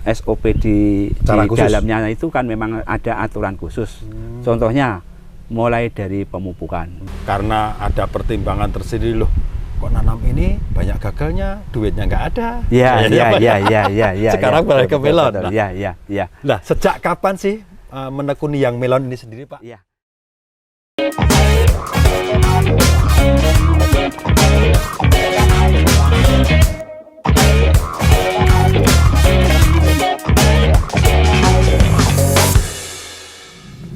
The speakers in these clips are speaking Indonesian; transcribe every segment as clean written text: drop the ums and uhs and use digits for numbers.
SOP di khusus. dalamnya itu kan memang ada aturan khusus. Contohnya mulai dari pemupukan. Karena ada pertimbangan tersendiri loh. Kok nanam ini banyak gagalnya, duitnya nggak ada. Ya. Sekarang balik ke melon. Betul. Ya. Nah, sejak kapan sih menekuni yang melon ini sendiri, Pak? Ya.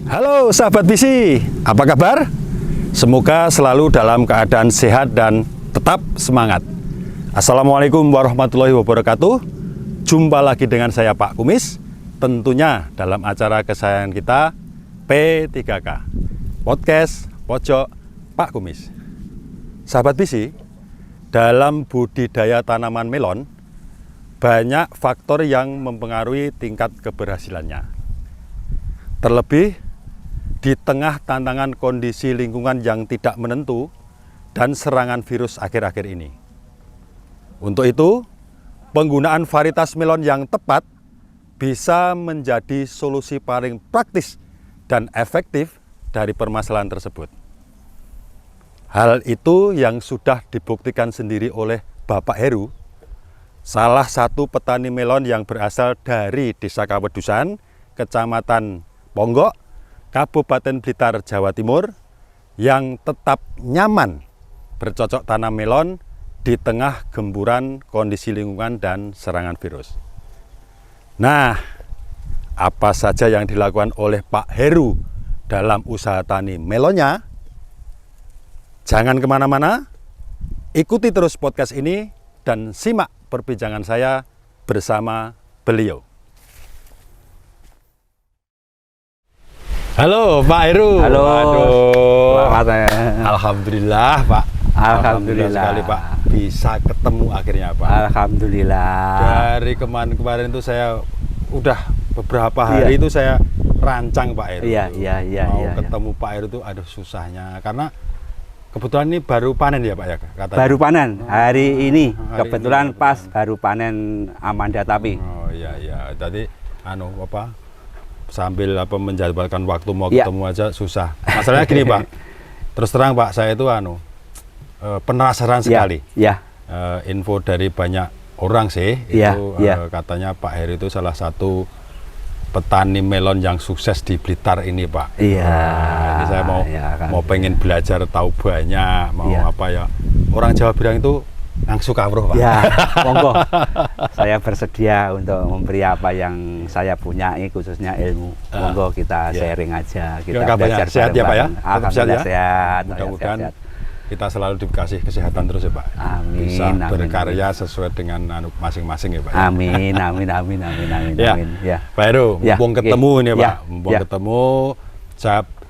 Halo sahabat visi, apa kabar? Semoga selalu dalam keadaan sehat dan tetap semangat. Assalamualaikum warahmatullahi wabarakatuh. Jumpa lagi dengan saya Pak Kumis, tentunya dalam acara kesayangan kita P3K, Podcast Pojok Pak Kumis. Sahabat visi, dalam budidaya tanaman melon, banyak faktor yang mempengaruhi tingkat keberhasilannya. Terlebih di tengah tantangan kondisi lingkungan yang tidak menentu dan serangan virus akhir-akhir ini. Untuk itu, penggunaan varietas melon yang tepat bisa menjadi solusi paling praktis dan efektif dari permasalahan tersebut. Hal itu yang sudah dibuktikan sendiri oleh Bapak Heru, salah satu petani melon yang berasal dari Desa Kawedusan, Kecamatan Ponggok, Kabupaten Blitar, Jawa Timur, yang tetap nyaman bercocok tanam melon di tengah gempuran kondisi lingkungan dan serangan virus. Nah, apa saja yang dilakukan oleh Pak Heru dalam usaha tani melonnya? Jangan kemana-mana, ikuti terus podcast ini dan simak perbincangan saya bersama beliau. Halo Pak Heru. Halo. Aduh. Alhamdulillah Pak. Alhamdulillah sekali Pak bisa ketemu akhirnya Pak. Alhamdulillah. Dari kemarin itu saya udah beberapa hari itu saya rancang Pak Heru. Iya. Mau ketemu Pak Heru itu aduh susahnya karena kebetulan ini baru panen ya Pak ya katanya. Baru panen hari ini. Kebetulan ini, pas baru panen Amanda Tapi. Oh iya. Tadi sambil menjadwalkan waktu mau ketemu aja susah. Masalahnya gini Pak, terus terang Pak, saya itu penasaran sekali. Info dari banyak orang sih, katanya Pak Heru itu salah satu petani melon yang sukses di Blitar ini Pak. Ini saya mau pengen belajar tahu banyak, orang Jawa bilang itu langsung kawruh Pak. Ya, monggo. Saya bersedia untuk memberi apa yang saya punya, khususnya ilmu. Monggo kita sharing aja, kita belajar sehat ya Pak ya. Alhamdulillah sehat. Mudah-mudahan kita selalu dikasih kesehatan terus ya Pak. Amin. Bisa berkarya sesuai dengan masing-masing ya Pak. Amin. Ya. Pak Heru, mumpung ketemu ini Pak, ketemu.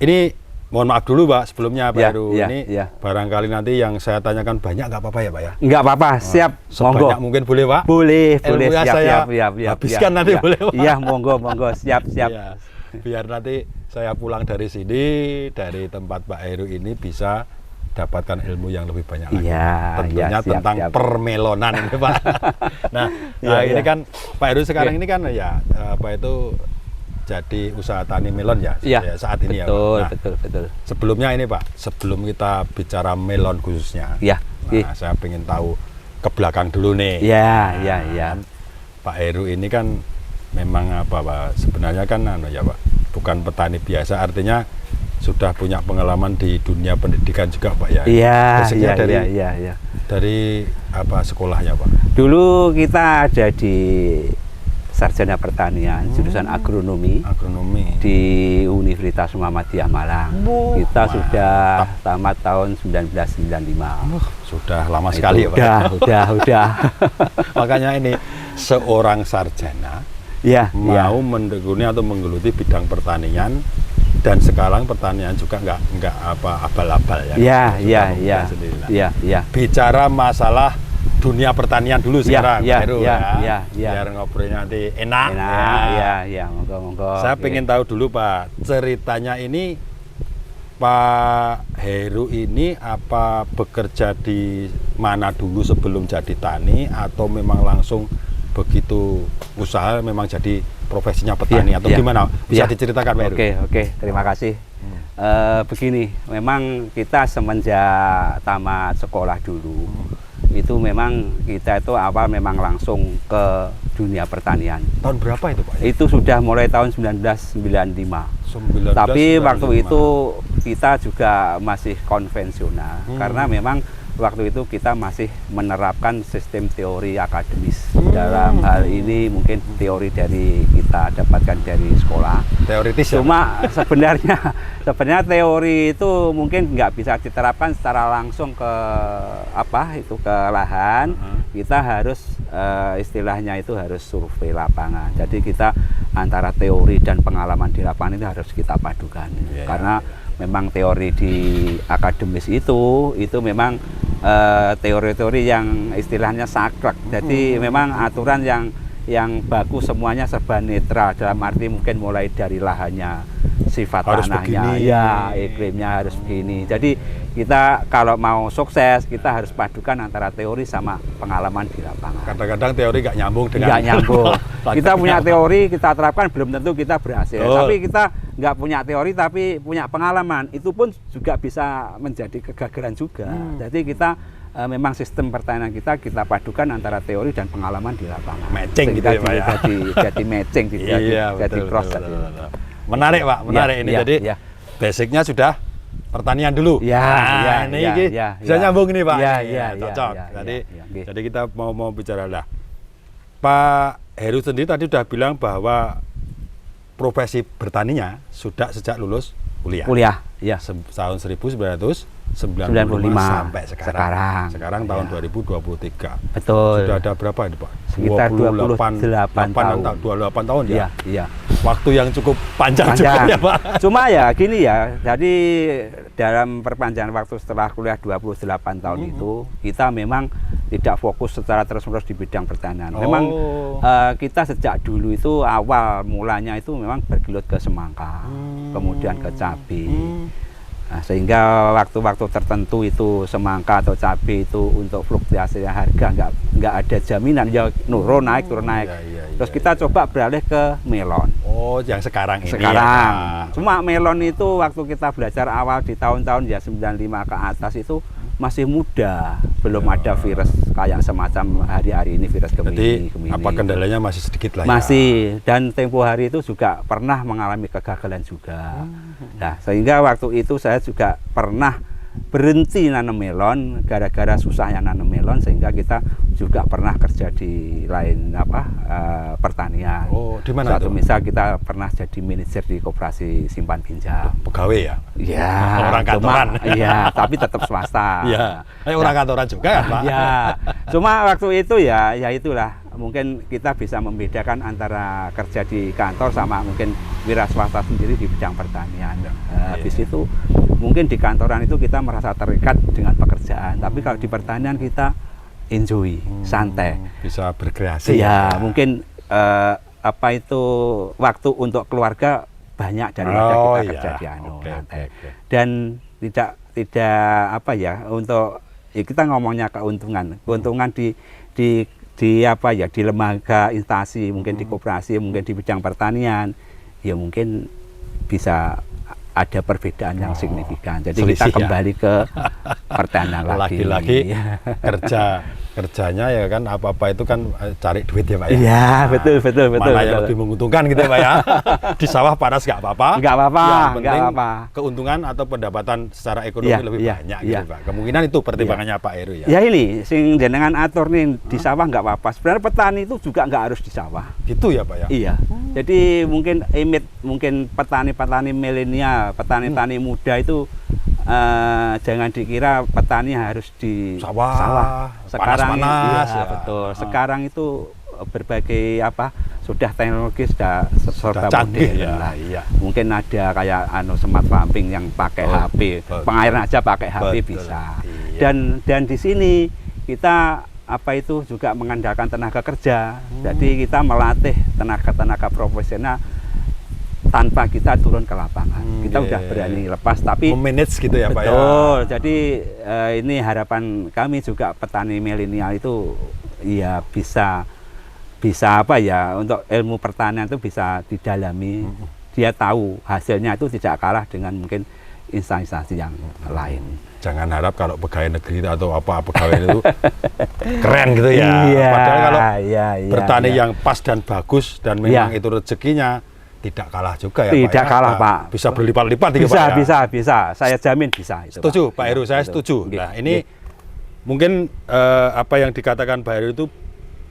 Ini mohon maaf dulu Pak sebelumnya Pak Heru, ini barangkali nanti yang saya tanyakan banyak nggak apa-apa ya Pak ya? Nggak apa-apa, siap. Sebanyak monggo. mungkin boleh Pak? Boleh, siap. Habiskan nanti boleh Pak? Iya, monggo, siap. Ya, biar nanti saya pulang dari sini, dari tempat Pak Heru ini bisa dapatkan ilmu yang lebih banyak lagi. Tentunya tentang permelonan ini Pak. Nah, ini kan Pak Heru sekarang ini kan jadi usaha tani melon ya saat ini betul, ya Pak. Nah, betul. Sebelumnya ini Pak, sebelum kita bicara melon khususnya, saya ingin tahu ke belakang dulu nih. Pak Heru ini kan memang Pak, sebenarnya kan Pak, bukan petani biasa, artinya sudah punya pengalaman di dunia pendidikan juga Pak ya. Dari apa sekolahnya Pak? Dulu kita ada di Sarjana Pertanian, jurusan agronomi di Universitas Muhammadiyah Malang. Kita sudah tamat tahun 1995. Sudah lama sekali ya Pak? Udah. Makanya ini seorang sarjana mau menekuni atau menggeluti bidang pertanian, dan sekarang pertanian juga nggak abal-abal ya. Iya. Bicara masalah dunia pertanian dulu sekarang, Pak Heru biar ngobrolnya nanti enak. Monggo. Saya pengen tahu dulu Pak, ceritanya ini Pak Heru ini apa bekerja di mana dulu sebelum jadi tani, atau memang langsung begitu usaha memang jadi profesinya petani atau gimana? Bisa diceritakan Pak Heru? Oke, terima kasih. Begini, memang kita semenjak tamat sekolah dulu, itu memang kita itu awal memang langsung ke dunia pertanian. Tahun berapa itu Pak? Itu sudah mulai tahun 1995. Tapi waktu itu kita juga masih konvensional, karena memang waktu itu kita masih menerapkan sistem teori akademis. Dalam hal ini mungkin teori dari kita dapatkan dari sekolah. Teoritis ya? Cuma sebenarnya teori itu mungkin nggak bisa diterapkan secara langsung ke ke lahan. Kita harus istilahnya itu harus survei lapangan. Jadi kita antara teori dan pengalaman di lapangan itu harus kita padukan. Karena memang teori di akademis itu memang teori-teori yang istilahnya saklek. Jadi memang aturan yang baku semuanya serba netral, dalam arti mungkin mulai dari lahannya, sifat harus tanahnya, begini. iklimnya harus begini. Jadi kita kalau mau sukses kita harus padukan antara teori sama pengalaman di lapangan. Kadang-kadang teori nggak nyambung dengan Nggak nyambung. Kita punya teori, kita terapkan, belum tentu kita berhasil. Tapi kita nggak punya teori tapi punya pengalaman, itu pun juga bisa menjadi kegagalan juga. Jadi kita memang sistem pertanian kita padukan antara teori dan pengalaman di lapangan. Matching gitu ya Pak ya? Jadi matching, jadi cross. Menarik Pak, menarik ini. Jadi basicnya sudah pertanian dulu. Ini bisa nyambung ini Pak. Cocok. Jadi kita mau bicara lah. Pak Heru sendiri tadi sudah bilang bahwa profesi bertaninya sudah sejak lulus kuliah. Tahun 1995 sampai sekarang. Sekarang tahun 2023. Betul. Sudah ada berapa ini Pak? Sekitar 28 tahun ya. Iya. Waktu yang cukup panjang juga ya Pak. Cuma ya gini ya, jadi dalam perpanjangan waktu setelah kuliah 28 tahun itu, kita memang tidak fokus secara terus-menerus di bidang pertanian. Memang kita sejak dulu itu awal mulanya itu memang bergelut ke semangka, kemudian ke cabai. Nah, sehingga waktu-waktu tertentu itu semangka atau cabai itu untuk fluktuasi harga nggak ada jaminan, ya turun naik. Terus kita coba beralih ke melon. Oh, yang sekarang ini. Ya, cuma melon itu waktu kita belajar awal di tahun-tahun ya 95 ke atas itu masih muda, belum ada virus kayak semacam hari-hari ini, virus Gemini. Jadi apa kendalanya masih sedikit lah ya? Masih, dan tempo hari itu juga pernah mengalami kegagalan juga. Nah, sehingga waktu itu saya juga pernah berhenti nanam melon gara-gara susahnya nanam melon, sehingga kita juga pernah kerja di lain pertanian. Oh, di mana Suatu itu? misal kita pernah jadi manajer di koperasi simpan pinjam. Pegawai ya? Iya. Orang kantoran. Iya, tapi tetap swasta. Iya. Orang kantoran juga kan Pak? Iya. Cuma waktu itu ya itulah. Mungkin kita bisa membedakan antara kerja di kantor sama mungkin wira swasta sendiri di bidang pertanian. Habis itu mungkin di kantoran itu kita merasa terikat dengan pekerjaan, tapi kalau di pertanian kita enjoy, santai. Bisa berkreasi. Iya, mungkin waktu untuk keluarga banyak daripada kita kerja di santai. Dan tidak untuk kita ngomongnya keuntungan di lembaga instansi, mungkin di koperasi, mungkin di bidang pertanian, ya mungkin bisa ada perbedaan yang signifikan. Jadi kita kembali ke pertanian lagi. Lagi-lagi kerjanya ya kan apa-apa itu kan cari duit ya Pak ya. Iya, betul. Mana yang lebih menguntungkan gitu ya Pak ya. Di sawah panas nggak apa-apa. Nggak apa-apa. Yang penting keuntungan atau pendapatan secara ekonomi lebih banyak gitu Pak. Kemungkinan itu pertimbangannya Pak Heru ya. Ya ini sing jenengan atur nih di sawah nggak apa-apa. Sebenarnya petani itu juga nggak harus di sawah. Gitu ya Pak ya. Iya. Jadi mungkin petani-petani milenial, petani-petani muda itu jangan dikira petani harus di sawah. Sekarang panas-panas ya, betul. Sekarang itu berbagai sudah teknologi sudah serba canggih modern. Iya. Mungkin ada kayak smart pumping yang pakai HP, pengairan aja pakai HP bisa. Iya. Dan di sini kita juga mengandalkan tenaga kerja. Jadi kita melatih tenaga profesional tanpa kita turun ke lapangan. Kita udah berani lepas, tapi memanage gitu ya Pak ya. Betul. Jadi ini harapan kami juga petani milenial itu ya bisa bisa apa ya, untuk ilmu pertanian itu bisa didalami. Dia tahu hasilnya itu tidak kalah dengan mungkin instansi yang lain. Jangan harap kalau pegawai negeri atau apa pegawai itu keren gitu ya. Iya, Padahal kalau iya, bertani iya. yang pas dan bagus dan memang itu rezekinya tidak kalah juga ya Pak. Tidak kalah, Pak. Bisa berlipat-lipat gitu, Bisa, Pak, ya? bisa. Saya jamin bisa. Itu, Setuju, Pak Iya, Heru, saya betul. setuju. Nggih, Nah, ini nggih. mungkin apa yang dikatakan Pak Heru itu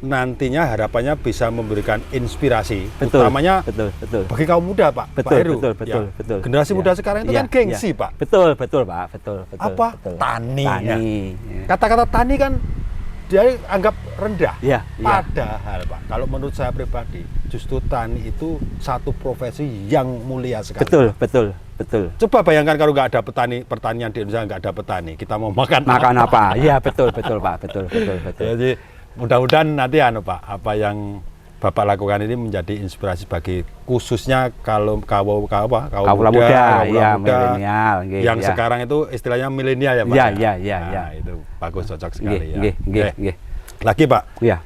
nantinya harapannya bisa memberikan inspirasi, Betul, utamanya betul. bagi kaum muda, Pak. Pak Betul, Heru. betul. Generasi Iya. muda sekarang itu Iya, kan gengsi, iya. Pak. Betul, Pak. Betul. Apa? Betul. Tani, Tani. ya. Ya. Kata-kata tani kan dia anggap rendah. Iya, iya. Padahal, Pak, kalau menurut saya pribadi, justru tani itu satu profesi yang mulia sekali. Betul. Coba bayangkan kalau nggak ada pertanian di Indonesia, nggak ada petani, kita mau makan Apa? Iya, betul, Pak. Betul. Jadi mudah-mudahan nanti Pak, apa yang Bapak lakukan ini menjadi inspirasi bagi khususnya kaum Kaula muda, ya, milenial, nggih, yang ya. sekarang itu istilahnya milenial ya Pak. Iya. Nah, itu bagus, cocok sekali ya. Nggih. Lagi Pak. Iya.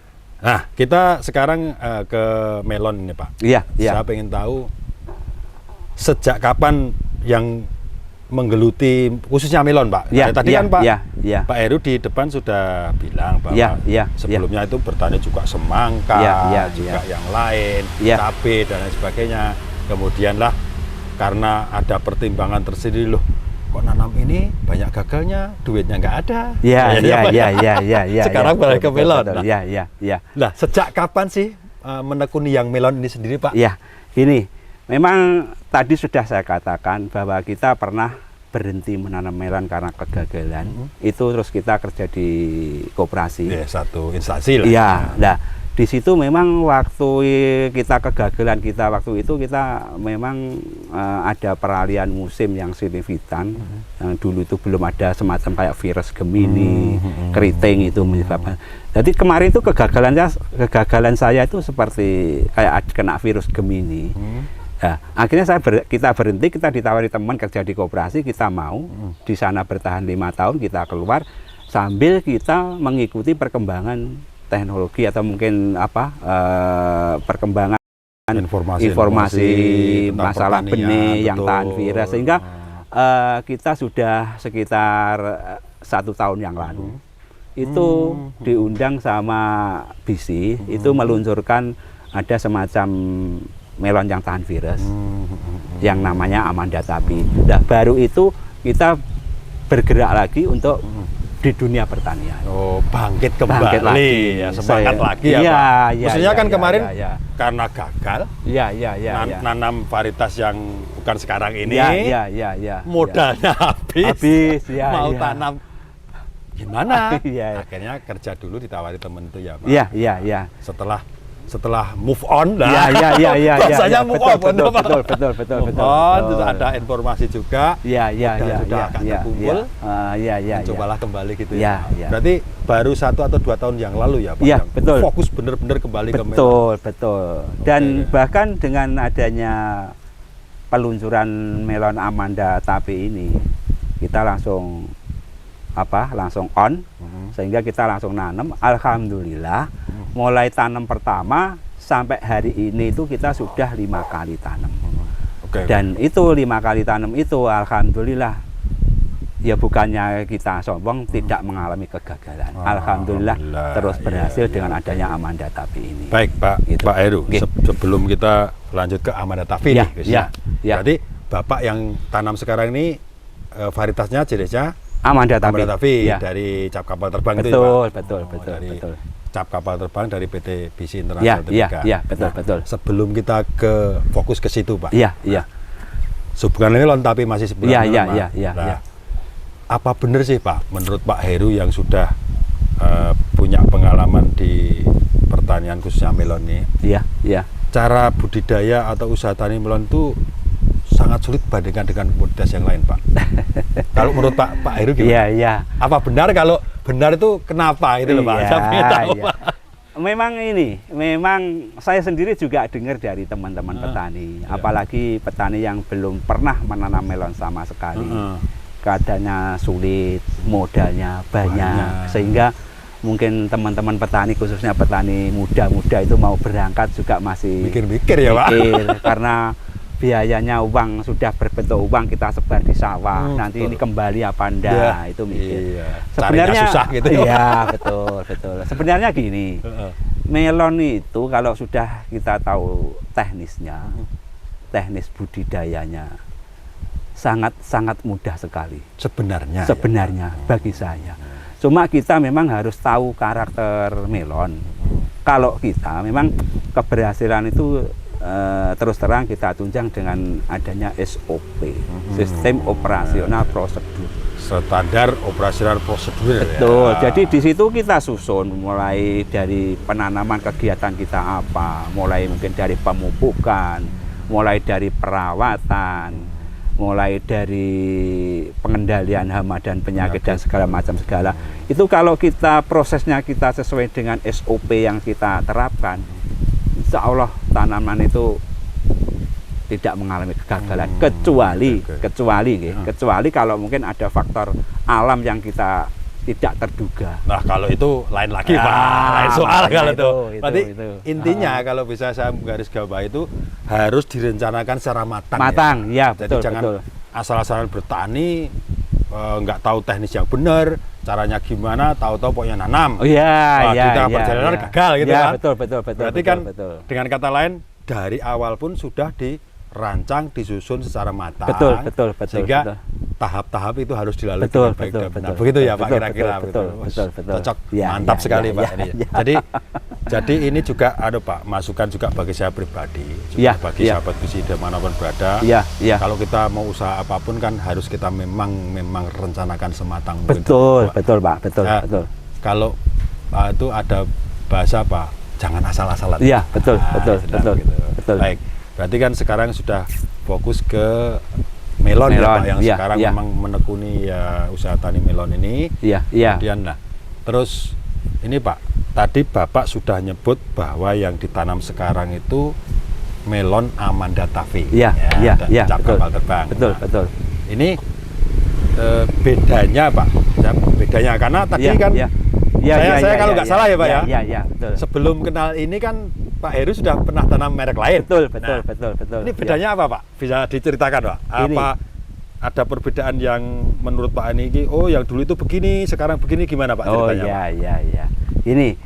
Nah, kita sekarang ke melon ini Pak. Iya. Saya pengen tahu sejak kapan yang menggeluti khususnya melon Pak. Iya, Tadi kan Pak, iya. Pak Heru di depan sudah bilang bahwa Iya. sebelumnya itu bertani juga semangka, Iya, juga yang lain, Iya. cabai dan lain sebagainya. Kemudianlah karena ada pertimbangan tersendiri loh, kok nanam ini banyak gagalnya, duitnya nggak ada. Iya. Sekarang balik ke melon. Betul. Nah, Iya. Nah, sejak kapan sih menekuni yang melon ini sendiri Pak? Iya. Gini, memang tadi sudah saya katakan bahwa kita pernah berhenti menanam melon karena kegagalan. Itu terus kita kerja di koperasi. Ya, satu instansi lah. Iya. Nah, di situ memang waktu kita kegagalan waktu itu kita memang ada peralihan musim yang signifikan. Yang dulu itu belum ada semacam kayak virus Gemini, keriting itu menyebabkan. Jadi kemarin itu kegagalan saya itu seperti kayak kena virus Gemini. Nah, akhirnya kita berhenti, kita ditawari teman kerja di koperasi, kita mau di sana bertahan 5 tahun, kita keluar sambil kita mengikuti perkembangan teknologi atau mungkin perkembangan informasi masalah benih yang tahan virus, sehingga kita sudah sekitar 1 tahun yang lalu itu diundang sama BISI, itu meluncurkan ada semacam melon yang tahan virus yang namanya Amanda Tapi. Nah, baru itu kita bergerak lagi untuk di dunia pertanian. Oh, bangkit kembali, Bangkit lagi. ya, semangat lagi ya, Iya, Pak. iya, Maksudnya iya, kan iya, kemarin iya. karena gagal, Iya. nanam varietas yang bukan sekarang ini, Iya. modalnya habis, ya, mau iya. tanam gimana? Iya. Akhirnya kerja dulu ditawari teman itu ya, Pak. Iya. Setelah move on, Iya. bahasanya move on, Betul. move on, terus ada informasi juga, Iya. sudah agak terkumpul, Iya. cobalah kembali gitu Iya, ya. iya. Berarti baru 1 atau 2 tahun yang lalu ya, Pak, Iya, yang betul. fokus benar-benar kembali ke melon. Betul. Dan Oke. bahkan dengan adanya peluncuran melon Amanda Tapi ini, kita langsung on, sehingga kita langsung nanam. Alhamdulillah, mulai tanam pertama sampai hari ini itu kita sudah 5 kali tanam. Oke. Dan itu 5 kali tanam itu alhamdulillah, ya bukannya kita sombong, tidak mengalami kegagalan. Alhamdulillah terus berhasil iya. dengan adanya Amanda Tapi ini. Baik Pak, Gitu. Pak Heru, Oke. sebelum kita lanjut ke Amanda Tapi Ya, nih, Gus, ya. ya. Berarti Bapak yang tanam sekarang ini varietasnya jenisnya Amanda Tapi. Amanda Tapi Ya. dari cap kapal terbang itu ya, Pak? Betul. Dari Betul. cap kapal terbang dari PT BISI Ya, Internasional Tbk. ya, betul. Sebelum kita fokus ke situ, Pak. Iya. Hubungan melon tapi masih sebulan Iya. Nah, apa benar sih Pak, menurut Pak Heru yang sudah punya pengalaman di pertanian khususnya melon ini, Iya. cara budidaya atau usaha tani melon itu sangat sulit bandingkan dengan komoditas yang lain, Pak. Kalau menurut Pak Heru gimana? Iya. Apa benar, kalau benar itu kenapa itu loh, Pak? Saya pengen tahu, Iya. Pak. Memang saya sendiri juga dengar dari teman-teman petani, apalagi petani yang belum pernah menanam melon sama sekali. Keadaannya sulit, modalnya banyak, sehingga mungkin teman-teman petani khususnya petani muda-muda itu mau berangkat juga masih Mikir-mikir ya, Pak. mikir, karena biayanya uang sudah berbentuk uang kita sebar di sawah, nanti betul. ini kembali apa enggak, Iya. itu mikir. Iya. Sebenarnya Caranya susah gitu. iya betul. Sebenarnya gini, melon itu kalau sudah kita tahu teknisnya, teknis budidayanya sangat mudah sekali. Sebenarnya Bagi saya. Cuma kita memang harus tahu karakter melon. Kalau kita memang keberhasilan itu terus terang kita tunjang dengan adanya SOP, sistem operasional prosedur. Standar operasional prosedur. Betul. Ya. Jadi di situ kita susun mulai dari penanaman kegiatan kita apa, mulai mungkin dari pemupukan, mulai dari perawatan, mulai dari pengendalian hama dan penyakit dan segala macam segala. Itu kalau kita prosesnya kita sesuai dengan SOP yang kita terapkan, insya Allah tanaman itu tidak mengalami kegagalan, kecuali kalau mungkin ada faktor alam yang kita tidak terduga. Nah, kalau itu lain lagi, Pak. Lain soal kalau itu. Berarti intinya kalau bisa saya garis bawahi itu harus direncanakan secara matang. Ya, Jadi jangan asal-asalan bertani, nggak tahu teknis yang benar, caranya gimana, tahu-tahu pokoknya nanam. Oh iya, di tengah perjalanan gagal gitu kan. Betul. Berarti kan dengan kata lain dari awal pun sudah dirancang, disusun secara matang. Betul. Sehingga tahap-tahap itu harus dilalui dengan baik dan benar. betul. Begitu ya, Pak, kira-kira. Betul. Cocok, Ya, mantap sekali, Pak. Ya. Jadi ini juga ada, Pak, masukan juga bagi saya pribadi, juga Ya, bagi ya. sahabat visi dimanapun berada. Ya. Kalau kita mau usaha apapun kan harus kita memang rencanakan sematang mungkin. Betul, Pak. Betul. Kalau itu ada bahasa, Pak, jangan asal-asalan. Iya, betul. Gitu. Baik. Berarti kan sekarang sudah fokus ke melon ya, Pak, yang sekarang memang menekuni ya usaha tani melon ini. Iya. Kemudian terus ini, Pak, tadi Bapak sudah nyebut bahwa yang ditanam sekarang itu melon Amanda Tavi. Iya. Cap kapal terbang. Betul. Ini bedanya, Pak. Bedanya karena tadi kan saya kalau nggak salah ya, Pak, ya. Iya, betul. Sebelum kenal ini kan Pak Heru sudah pernah tanam merek lain. Betul. Ini bedanya apa, Pak? Bisa diceritakan, Pak? Apa ada perbedaan yang menurut Pak Ani ini, oh yang dulu itu begini, sekarang begini, gimana, Pak, ceritanya? Oh iya. Ini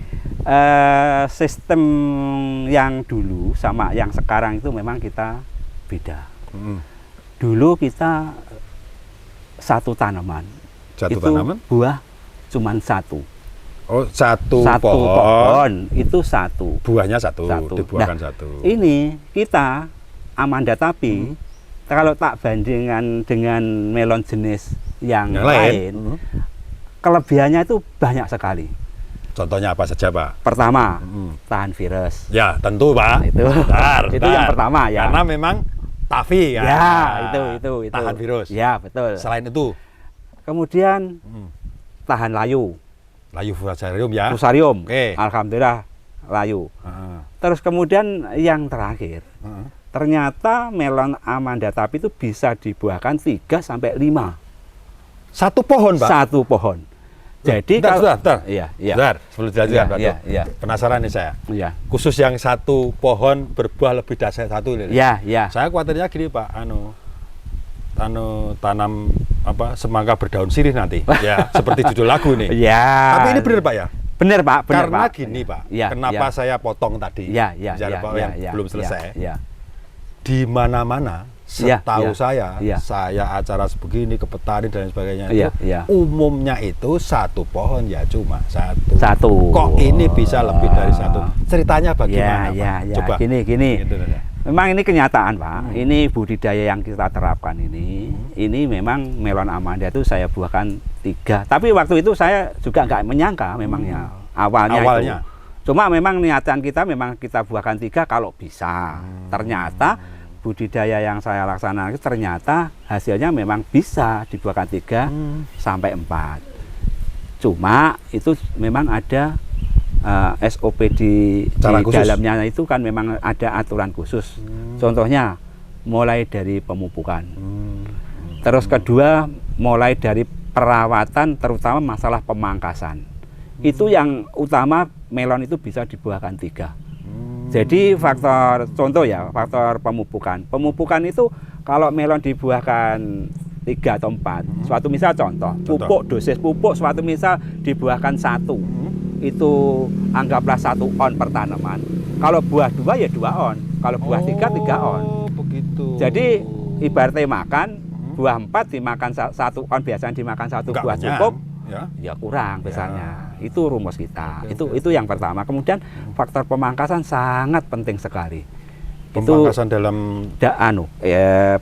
sistem yang dulu sama yang sekarang itu memang kita beda. Dulu kita satu tanaman. Buah cuman satu. Oh, satu pohon itu satu. Buahnya satu. Dibuahkan satu. Ini kita Amanda Tavi, kalau tak bandingkan dengan melon jenis yang lain, kelebihannya itu banyak sekali. Contohnya apa saja, Pak? Pertama, tahan virus. Ya, tentu, Pak. Itu itu yang pertama ya. Karena memang Tavi kan. Ya, itu. Tahan virus. Ya, betul. Selain itu, kemudian tahan layu. Layu fusarium ya. Fusarium. Oke. Alhamdulillah layu. Terus kemudian yang terakhir, ternyata melon Amanda Tavi itu bisa dibuahkan 3 sampai 5. Satu pohon, Pak. Satu pohon. Jadi bentar. Iya. Bentar, sebelum dilanjutkan, Pak. Iya. Penasaran nih saya. Iya. Khusus yang satu pohon berbuah lebih dari satu ini. Iya. Saya khawatirnya gini, Pak, tanam semangka berdaun sirih nanti. Ya, seperti judul lagu nih. Iya. Tapi ini benar, Pak, ya? Benar, Pak. Karena gini, Pak. Kenapa saya potong tadi? Iya. Pak, yang belum selesai. Iya. Di mana-mana setahu saya acara sebegini ke petani dan sebagainya itu umumnya itu satu pohon ya cuma satu. Kok ini bisa lebih dari satu? Ceritanya bagaimana, Pak? Coba. Gini. Gitu, memang ini kenyataan, Pak. Ini budidaya yang kita terapkan ini memang melon Amanda itu saya buahkan 3. Tapi waktu itu saya juga nggak menyangka memangnya awalnya. Itu. Cuma memang niatan kita memang kita buahkan 3 kalau bisa. Ternyata budidaya yang saya laksanakan ternyata hasilnya memang bisa dibuahkan 3 sampai 4. Cuma itu memang ada SOP di dalamnya itu kan memang ada aturan khusus. Contohnya mulai dari pemupukan. Terus kedua mulai dari perawatan terutama masalah pemangkasan. Itu yang utama melon itu bisa dibuahkan 3. Jadi faktor contoh ya, faktor pemupukan. Pemupukan itu kalau melon dibuahkan 3 atau 4. Suatu misal contoh, pupuk dosis pupuk suatu misal dibuahkan 1. Itu anggaplah 1 on per tanaman. Kalau buah 2 ya 2 on. Kalau buah 3 on. Begitu. Jadi ibaratnya makan buah 4 dimakan 1 on, biasanya dimakan 1 buah cukup. Ya kurang besarnya. Itu rumus kita. Itu yang pertama. Kemudian faktor pemangkasan sangat penting sekali. Pemangkasan dalam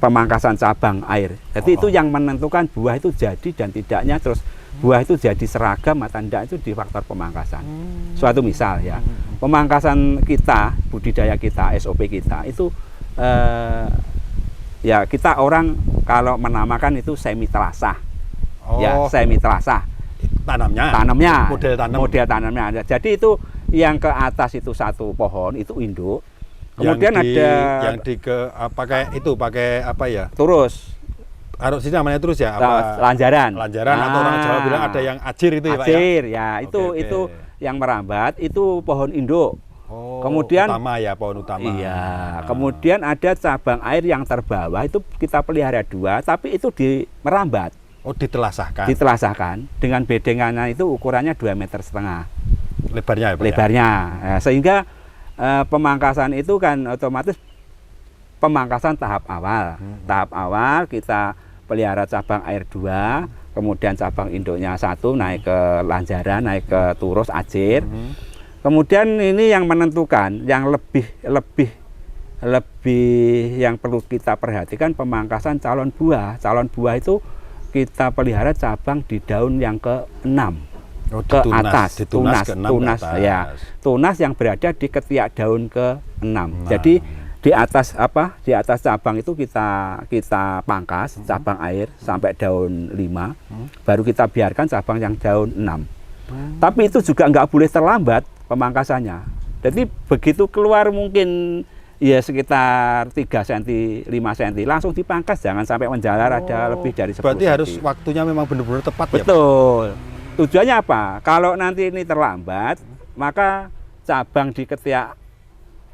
pemangkasan cabang air. Jadi itu yang menentukan buah itu jadi dan tidaknya, terus buah itu jadi seragam atau tidak, itu di faktor pemangkasan. Suatu misal ya, pemangkasan kita, budidaya kita, SOP kita itu ya kita orang kalau menamakan itu semi telasah. Ya, semi telasah. Tanamnya model tanamnya ada. Jadi itu yang ke atas itu 1 pohon itu induk. Kemudian yang pakai apa ya? Turus. Harus sini namanya terus ya? Lanjaran. Atau orang Jawa bilang ada yang ajir itu ya, Pak? Ajir ya, itu yang merambat itu pohon induk. Kemudian utama ya, pohon utama. Iya. Kemudian ada cabang air yang terbawah itu kita pelihara 2, tapi itu merambat. Ditelasahkan. Ditelasahkan dengan bedengannya itu ukurannya 2,5 meter. Lebarnya ya, Pak? Lebarnya. Ya, sehingga pemangkasan itu kan otomatis pemangkasan tahap awal. Tahap awal kita pelihara cabang air 2, kemudian cabang induknya 1 naik ke lanjaran, naik ke turus ajir. Kemudian ini yang menentukan, yang lebih yang perlu kita perhatikan pemangkasan calon buah. Calon buah itu kita pelihara cabang di daun yang ke-6 ke atas, tunas ya, tunas yang berada di ketiak daun ke-6. Jadi di atas cabang itu kita pangkas cabang air sampai daun 5, baru kita biarkan cabang yang daun 6. Tapi itu juga nggak boleh terlambat pemangkasannya. Jadi begitu keluar mungkin ya sekitar 3 cm, 5 cm, langsung dipangkas, jangan sampai menjalar ada lebih dari 10 berarti cm. harus waktunya memang benar-benar tepat. Betul. Ya? Tujuannya apa? Kalau nanti ini terlambat, maka cabang di ketiak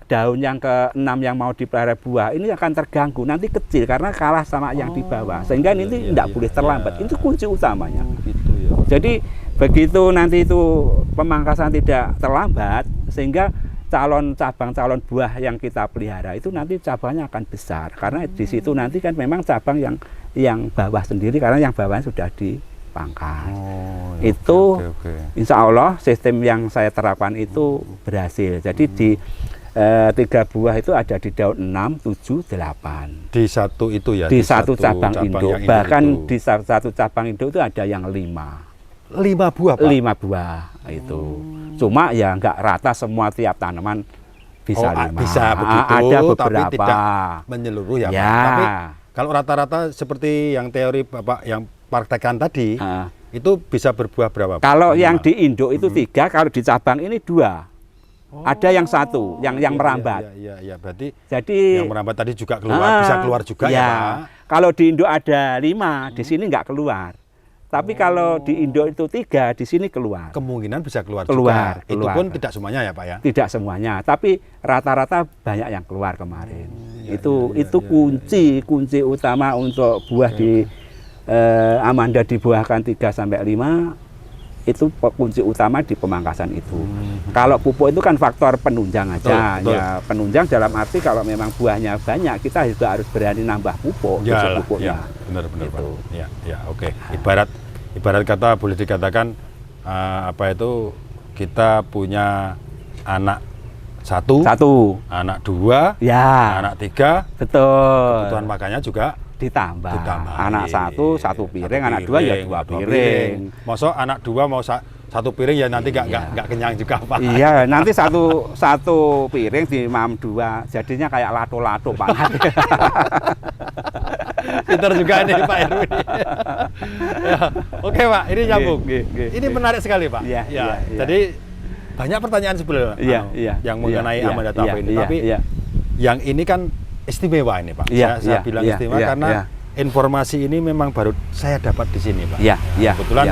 daun yang ke-6 yang mau dipelihara buah ini akan terganggu, nanti kecil karena kalah sama yang di bawah. Sehingga ini tidak boleh terlambat. Itu kunci utamanya. Gitu ya. Jadi begitu nanti itu pemangkasan tidak terlambat, sehingga calon buah yang kita pelihara itu nanti cabangnya akan besar, karena di situ nanti kan memang cabang yang bawah sendiri, karena yang bawahnya sudah dipangkas. Itu insya Allah sistem yang saya terapkan itu berhasil. Jadi di 3 buah itu ada di daun 6, 7, 8. Di satu itu ya? Di satu cabang induk. Bahkan itu. Di satu cabang induk itu ada yang 5. 5 buah, Pak? 5 buah itu. Cuma ya nggak rata semua, tiap tanaman bisa 5. Bisa begitu, ada beberapa. Tapi tidak menyeluruh ya, Pak. Tapi kalau rata-rata seperti yang teori Bapak yang praktekkan tadi, itu bisa berbuah berapa, Pak? Kalau yang di induk itu 3, kalau di cabang ini 2. Ada yang 1, yang merambat. Iya, berarti jadi yang merambat tadi juga bisa keluar juga ya, Pak? Kalau di induk ada 5, di sini nggak keluar. Tapi kalau di induk itu 3, di sini keluar. Kemungkinan bisa keluar juga. Itu pun tidak semuanya ya, Pak ya? Tidak semuanya, tapi rata-rata banyak yang keluar kemarin. Itu kunci utama untuk buah di Amanda dibuahkan 3-5. Itu kunci utama di pemangkasan itu. Kalau pupuk itu kan faktor penunjang aja. Betul. Ya penunjang dalam arti kalau memang buahnya banyak, kita juga harus berani nambah pupuk. Ya, benar-benar. Gitu. Ya, oke. Ibarat kata boleh dikatakan kita punya anak 1, anak 2, ya, anak 3. Betul. Kebutuhan makannya juga ditambah. Anak 1 piring, anak 2 ya 2 piring. Masa anak 2 mau 1 piring ya nanti nggak kenyang juga, Pak. Iya, nanti satu piring di mam 2 jadinya kayak lato-lato, Pak. Pinter juga nih Pak Erwin. Ya, oke, Pak, ini nyambung. Ini menarik sekali, Pak. Ya. Jadi banyak pertanyaan sebenarnya yang mengenai Amanda Tafo ini. Tapi yang ini kan istimewa ini, Pak. Saya bilang istimewa karena informasi ini memang baru saya dapat di sini, Pak. Kebetulan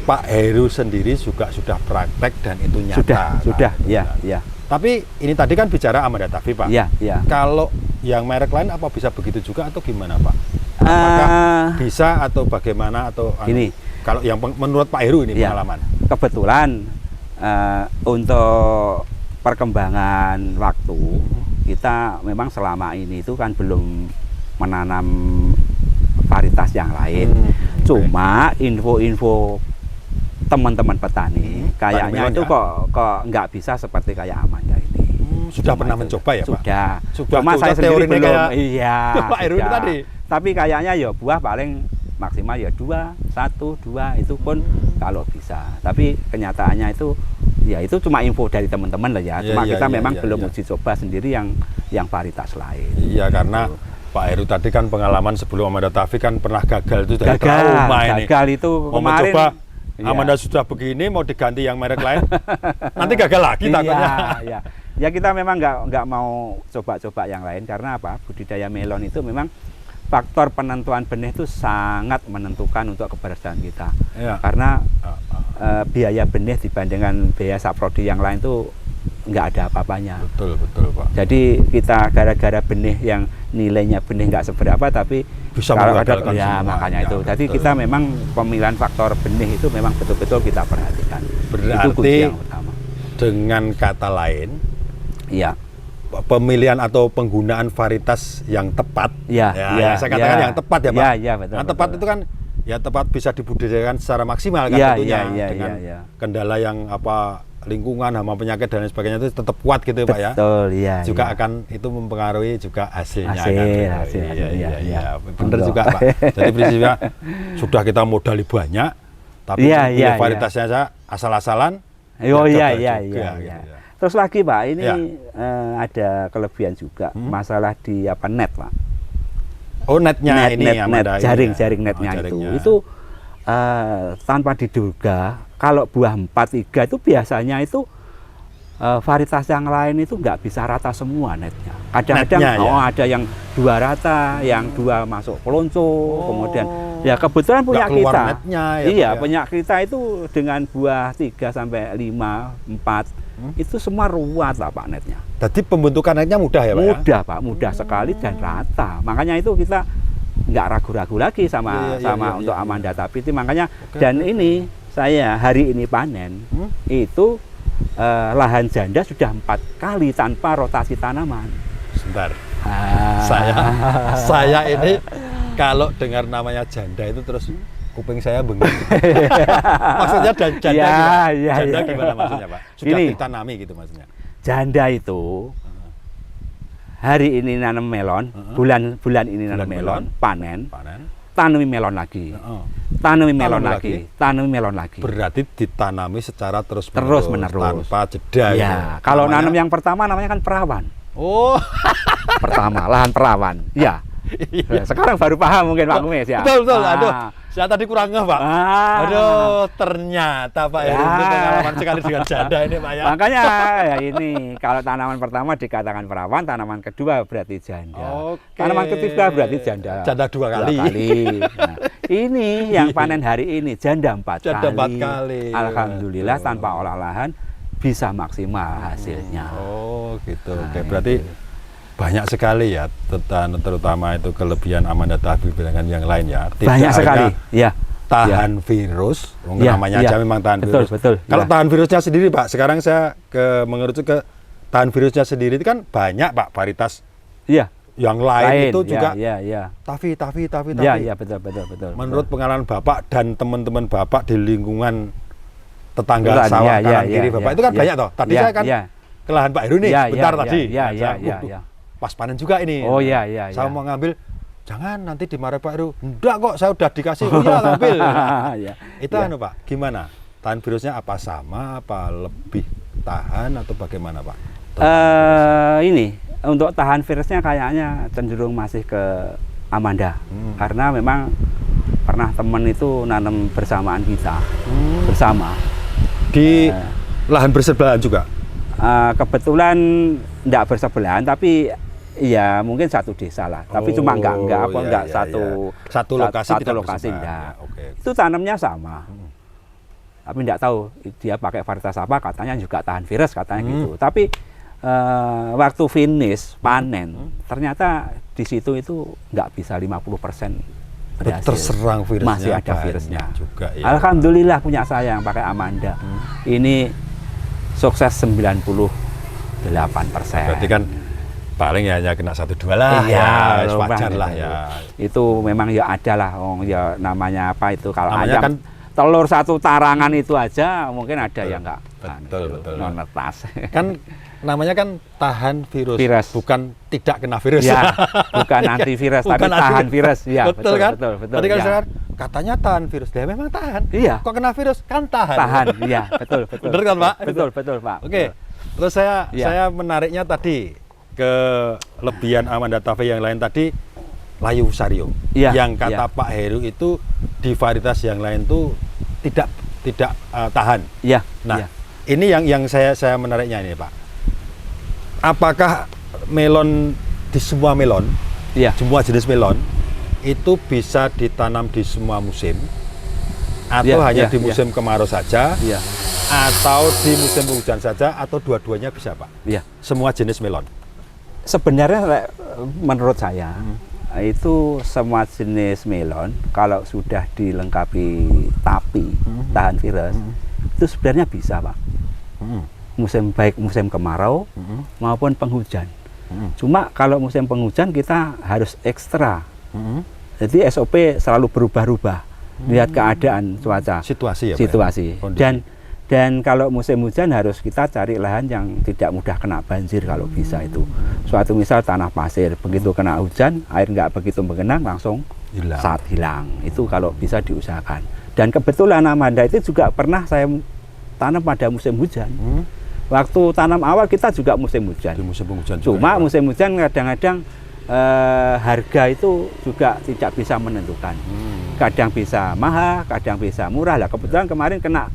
Pak Heru sendiri juga sudah praktek dan itu nyata. Sudah, Gitu ya, kan. ya. Tapi ini tadi kan bicara Amanda Taffy, Pak. Iya, iya. Kalau yang merek lain apa bisa begitu juga atau gimana, Pak? Apakah bisa atau bagaimana atau ini kalau yang menurut Pak Heru ini ya, pengalaman? kebetulan untuk perkembangan waktu kita memang selama ini itu kan belum menanam varietas yang lain. Cuma info-info teman-teman petani kayaknya itu kok nggak bisa seperti kayak Amanda ini. Sudah pernah mencoba ya, Pak? Sudah. Cuma saya sendiri belum. Kayak Iya. Pak Heru tadi. Tapi kayaknya ya buah paling maksimal ya 2, 1, 2 itu pun kalau bisa. Tapi kenyataannya itu ya itu cuma info dari teman-teman lah ya. Cuma kita memang belum uji coba sendiri yang varietas lain. Iya, karena Pak Heru tadi kan pengalaman sebelum Amanda Taffy kan pernah gagal itu dari trauma ini. Gagal itu mau kemarin. Mencoba Amanda sudah begini mau diganti yang merek lain, nanti gagal lagi takutnya. Iya. Ya kita memang nggak mau coba-coba yang lain karena apa? Budidaya melon itu memang faktor penentuan benih itu sangat menentukan untuk keberhasilan kita. Ya. Karena biaya benih dibandingkan biaya saprodi yang lain itu nggak ada apa-apanya. Betul Pak. Jadi kita gara-gara benih yang nilainya benih nggak seberapa tapi bisa kalau ada ya makanya itu. Jadi betul. Kita memang pemilihan faktor benih itu memang betul-betul kita perhatikan. Berarti itu kunci yang utama. Dengan kata lain, iya. Pemilihan atau penggunaan varietas yang tepat, saya katakan yang tepat ya Pak. Ya, betul, yang tepat itu kan ya tepat bisa dibudidayakan secara maksimal kan tentunya dengan kendala yang lingkungan, hama penyakit dan lain sebagainya itu tetap kuat gitu ya Pak ya. Betul, iya. Juga akan itu mempengaruhi juga hasilnya. Hasil. Iya. Benar juga Pak. Jadi prinsipnya sudah kita modali banyak, tapi varietasnya asal-asalan. Oh iya. Terus lagi Pak, ini ada kelebihan juga masalah di net Pak. Oh netnya jaring netnya itu tanpa diduga kalau buah 4-3 itu biasanya itu varietas yang lain itu nggak bisa rata semua netnya. Kadang-kadang ada yang 2 rata, yang 2 masuk pelonco, kemudian ya kebetulan punya kita. Netnya, punya kita itu dengan buah 3 sampai 5, 4 itu semua ruwet lah Pak netnya. Jadi pembentukan netnya mudah ya Pak? Mudah Pak, mudah sekali dan rata. Makanya itu kita nggak ragu-ragu lagi sama untuk Amanda Taffy itu makanya dan ini saya hari ini panen itu lahan janda sudah 4 kali tanpa rotasi tanaman. Sebentar. Saya ini kalau dengar namanya janda itu terus kuping saya bengong. Maksudnya janda gimana maksudnya Pak? Sudah ditanami gitu maksudnya. Janda itu hari ini nanam melon, bulan ini nanam melon, panen, tanami melon lagi. Tanami melon lagi. Berarti ditanami secara terus menerus tanpa jeda ya. Kalau nanam yang pertama namanya kan perawan. Oh. Pertama lahan perawan. Ya. Sekarang baru paham mungkin Pak Kumis ya. Betul. Aduh, saya tadi kurang ngeh Pak. Aduh, ternyata Pak Heru itu pengalaman sekali dengan janda ini Pak ya. Makanya ya ini kalau tanaman pertama dikatakan perawan, tanaman kedua berarti janda. Tanaman ketiga berarti janda. Janda 2 kali. Nah, ini yang panen hari ini janda 4 kali. Alhamdulillah tanpa olah lahan bisa maksimal hasilnya. Oh gitu. Oke, berarti banyak sekali ya, terutama itu kelebihan Amanda Taffy dengan yang lain ya. Tidak banyak sekali, tahan virus, namanya aja memang tahan virus. Betul. Kalau tahan virusnya sendiri Pak, sekarang saya mengerucut ke tahan virusnya sendiri itu kan banyak Pak varietas. Yang lain itu juga. Taffy. Iya, betul. Menurut pengalaman Bapak dan teman-teman Bapak di lingkungan tetangga sawah kanan kiri Bapak itu kan banyak toh. Tadi saya kan ke lahan Pak Heru nih, bentar tadi. Pas panen juga ini. Oh iya. Saya mau ngambil, jangan nanti dimarahi Pak Heru. Enggak kok, saya udah dikasih. Oh iya, ngambil. Itu Pak, gimana? Tahan virusnya apa sama, apa lebih tahan atau bagaimana Pak? Ini untuk tahan virusnya kayaknya cenderung masih ke Amanda. Karena memang pernah temen itu nanam bersamaan kita. Bersama. Di lahan bersebelahan juga? Kebetulan enggak bersebelahan tapi ya mungkin satu desa lah, tapi cuma enggak satu lokasi enggak. Itu tanamnya sama. Tapi tidak tahu dia pakai varietas apa, katanya juga tahan virus katanya gitu. Tapi waktu finish panen ternyata di situ itu nggak bisa 50% berhasil. Terserang virusnya. Masih ada virusnya juga. Ya. Alhamdulillah punya saya yang pakai Amanda. Ini sukses 98%. Berarti kan paling ya hanya kena 1-2 lah. Iya, ya, wajar lah ya. Itu memang ya ada lah, ya namanya apa itu kalau namanya ayam kan telur satu tarangan itu aja mungkin ada yang enggak. Betul. Non-netas. Kan namanya kan tahan virus, Virus. bukan tidak kena virus. Ya, bukan antivirus tapi tahan virus. Ya, betul kan? Betul. Tadi kan Ya. saya katanya tahan virus, dia memang tahan. Iya. Kok kena virus kan tahan. Tahan, iya, betul. Betul kan, Pak? Betul, Pak. Oke. Terus Ya. saya menariknya tadi kelebihan Amanda Tafe yang lain tadi layu sario. Iya, Yang kata iya. Pak Heru itu di varietas yang lain tuh tidak tahan. Iya. Nah, iya. ini yang saya menariknya ini, Pak. Apakah melon di semua melon, Iya. semua jenis melon itu bisa ditanam di semua musim, atau Iya, hanya iya, di musim kemarau saja, Iya. atau di musim penghujan saja, atau dua-duanya bisa, Pak? Iya. Semua jenis melon. Sebenarnya menurut saya itu semua jenis melon kalau sudah dilengkapi tahan virus itu sebenarnya bisa, Pak. Baik musim kemarau maupun penghujan. Cuma kalau musim penghujan kita harus ekstra. Jadi SOP selalu berubah-ubah lihat keadaan cuaca, Situasi ya, Pak, situasi. ya? Kondisi. Dan kalau musim hujan harus kita cari lahan yang tidak mudah kena banjir kalau bisa itu. Suatu misal tanah pasir, begitu kena hujan, air nggak begitu mengenang langsung hilang. Itu kalau bisa diusahakan. Dan kebetulan Amanda itu juga pernah saya tanam pada musim hujan. Waktu tanam awal kita juga musim hujan. Di musim penghujan juga, Cuma ya, Pak? musim hujan kadang-kadang harga itu juga tidak bisa menentukan. Kadang bisa mahal, kadang bisa murah. Lah kebetulan kemarin kena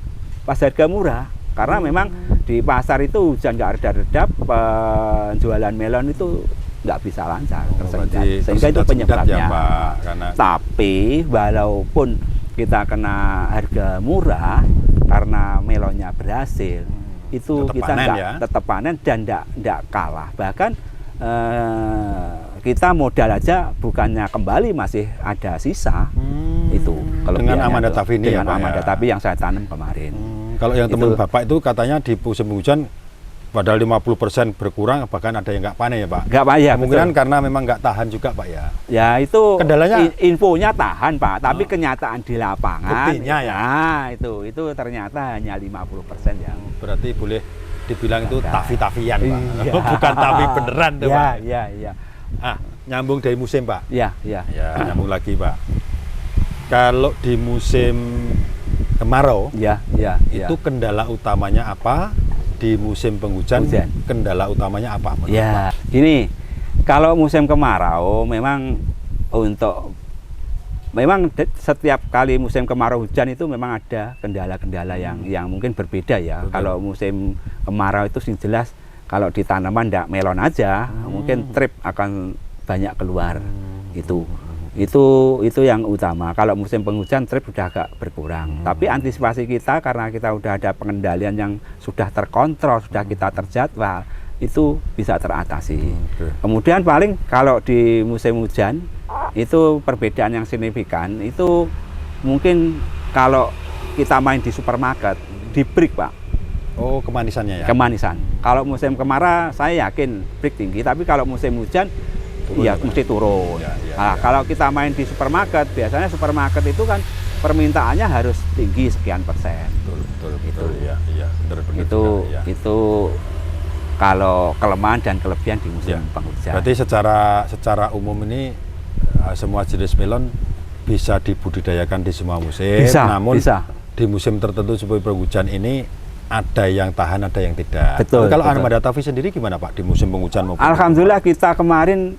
pas harga murah karena memang di pasar itu hujan nggak redap, penjualan melon itu nggak bisa lancar, tersendat. Sehingga itu penyebabnya. Ya, Pak, karena... Tapi walaupun kita kena harga murah karena melonnya berhasil, itu Tetap kita panen, nggak ya? tetap panen dan nggak kalah. Bahkan kita modal aja bukannya kembali masih ada sisa. Itu dengan Amanda Tafe ini dengan ya, Pak, Amanda ya? Tafe yang saya tanam kemarin. Kalau yang teman Itu. Bapak itu katanya di musim penghujan padahal 50% berkurang, bahkan ada yang nggak panen ya, Pak? Nggak, Pak, ya, Kemungkinan betul. karena memang nggak tahan juga, Pak, ya? Ya itu Kendalanya- infonya tahan, Pak, tapi kenyataan di lapangan Buktinya ya? nah, itu ternyata hanya 50% yang Berarti boleh dibilang itu Ada. tafi-tafian, Pak. Iya. Bukan tafi beneran tuh, Pak. Iya. Nyambung dari musim, Pak. Ya. Ya, nyambung lagi, Pak. Kalau di musim kemarau, Ya. itu kendala utamanya apa? Di musim penghujan, Hujan. kendala utamanya apa? menurut Pak? Ya, gini, kalau musim kemarau memang setiap kali musim kemarau hujan itu memang ada kendala-kendala yang mungkin berbeda ya. Betul. Kalau musim kemarau itu sih jelas kalau di tanaman ndak melon aja, mungkin trip akan banyak keluar. Itu yang utama. Kalau musim penghujan trip sudah agak berkurang. Tapi antisipasi kita karena kita sudah ada pengendalian yang sudah terkontrol, sudah kita terjadwal, itu bisa teratasi. Kemudian paling kalau di musim hujan itu perbedaan yang signifikan itu mungkin kalau kita main di supermarket di break, Pak. Oh, kemanisannya ya? Kemanisan. Kalau musim kemarau saya yakin break tinggi, tapi kalau musim hujan Turun iya ya, Pak? mesti turun. Ya. Kalau kita main di supermarket, biasanya supermarket itu kan permintaannya harus tinggi sekian persen. Betul. Iya, benar. Itu kalau kelemahan dan kelebihan di musim penghujan. Berarti secara umum ini semua jenis melon bisa dibudidayakan di semua musim. Namun di musim tertentu seperti penghujan ini ada yang tahan, ada yang tidak. Betul. Kalau Amanda Tafe sendiri gimana, Pak, di musim penghujan maupun? Alhamdulillah kita kemarin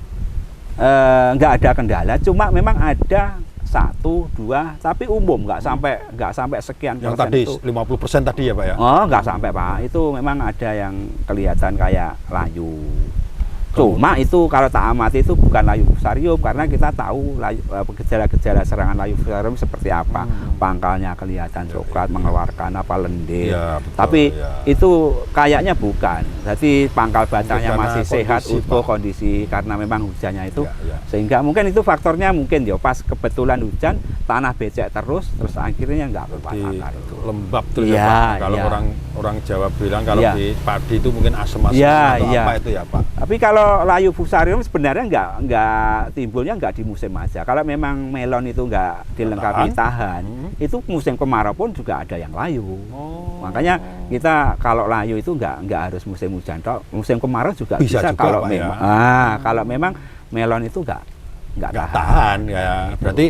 nggak ada kendala, cuma memang ada 1, 2, tapi umum nggak sampai sekian yang persen tadi itu. 50% tadi ya, Pak, ya? Oh, nggak sampai, Pak. Itu memang ada yang kelihatan kayak layu. Cuma itu kalau tak amati itu bukan layu fusarium karena kita tahu gejala-gejala serangan layu fusarium seperti apa. Pangkalnya kelihatan coklat, mengeluarkan apa lendir. Ya, betul, tapi ya. itu kayaknya bukan. Jadi pangkal batangnya Karena masih sehat, kondisi, utuh Pak. kondisi karena memang hujannya itu. Ya, ya. Sehingga mungkin itu faktornya mungkin ya pas kebetulan hujan, tanah becek terus akhirnya nggak kuat Di akar itu. lembab terus Iya, ya Pak. Kalau iya. orang Jawa bilang kalau Iya. di padi itu mungkin asam-asam Iya, atau iya. apa itu ya Pak. Tapi kalau layu fusarium sebenarnya nggak timbulnya nggak di musim aja. Kalau memang melon itu nggak dilengkapi tahan, itu musim kemarau pun juga ada yang layu. Oh. Makanya kita kalau layu itu nggak harus musim hujan, musim kemarau juga Bisa bisa, juga, kalau Pak, memang ya. kalau memang melon itu nggak Nggak tahan. tahan ya. Gitu. Berarti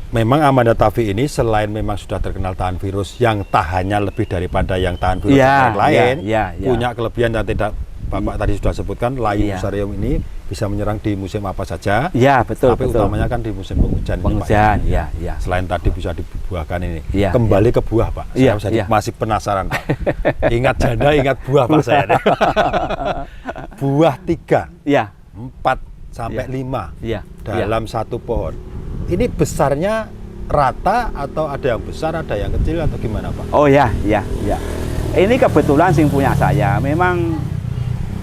memang Amanda Tafi ini selain memang sudah terkenal tahan virus yang tahannya lebih daripada yang tahan virus Iya, yang lain, iya, iya. punya kelebihan dan tidak Bapak tadi sudah sebutkan layu Iya. fusarium ini bisa menyerang di musim apa saja. Iya, betul, Tapi betul. utamanya kan di musim penghujan. ini, Pak, Penghujan, ya, ya. Selain tadi bisa dibuahkan ini. Iya, Kembali ke buah, Pak. Iya, Saya iya. masih penasaran, Pak. Ingat janda, ingat buah, Pak saya. Buah 3, Iya, 4 sampai 5 iya. dalam satu pohon. Ini besarnya rata atau ada yang besar, ada yang kecil atau gimana, Pak? Oh ya, ya, ya. Ini kebetulan sing punya saya. Memang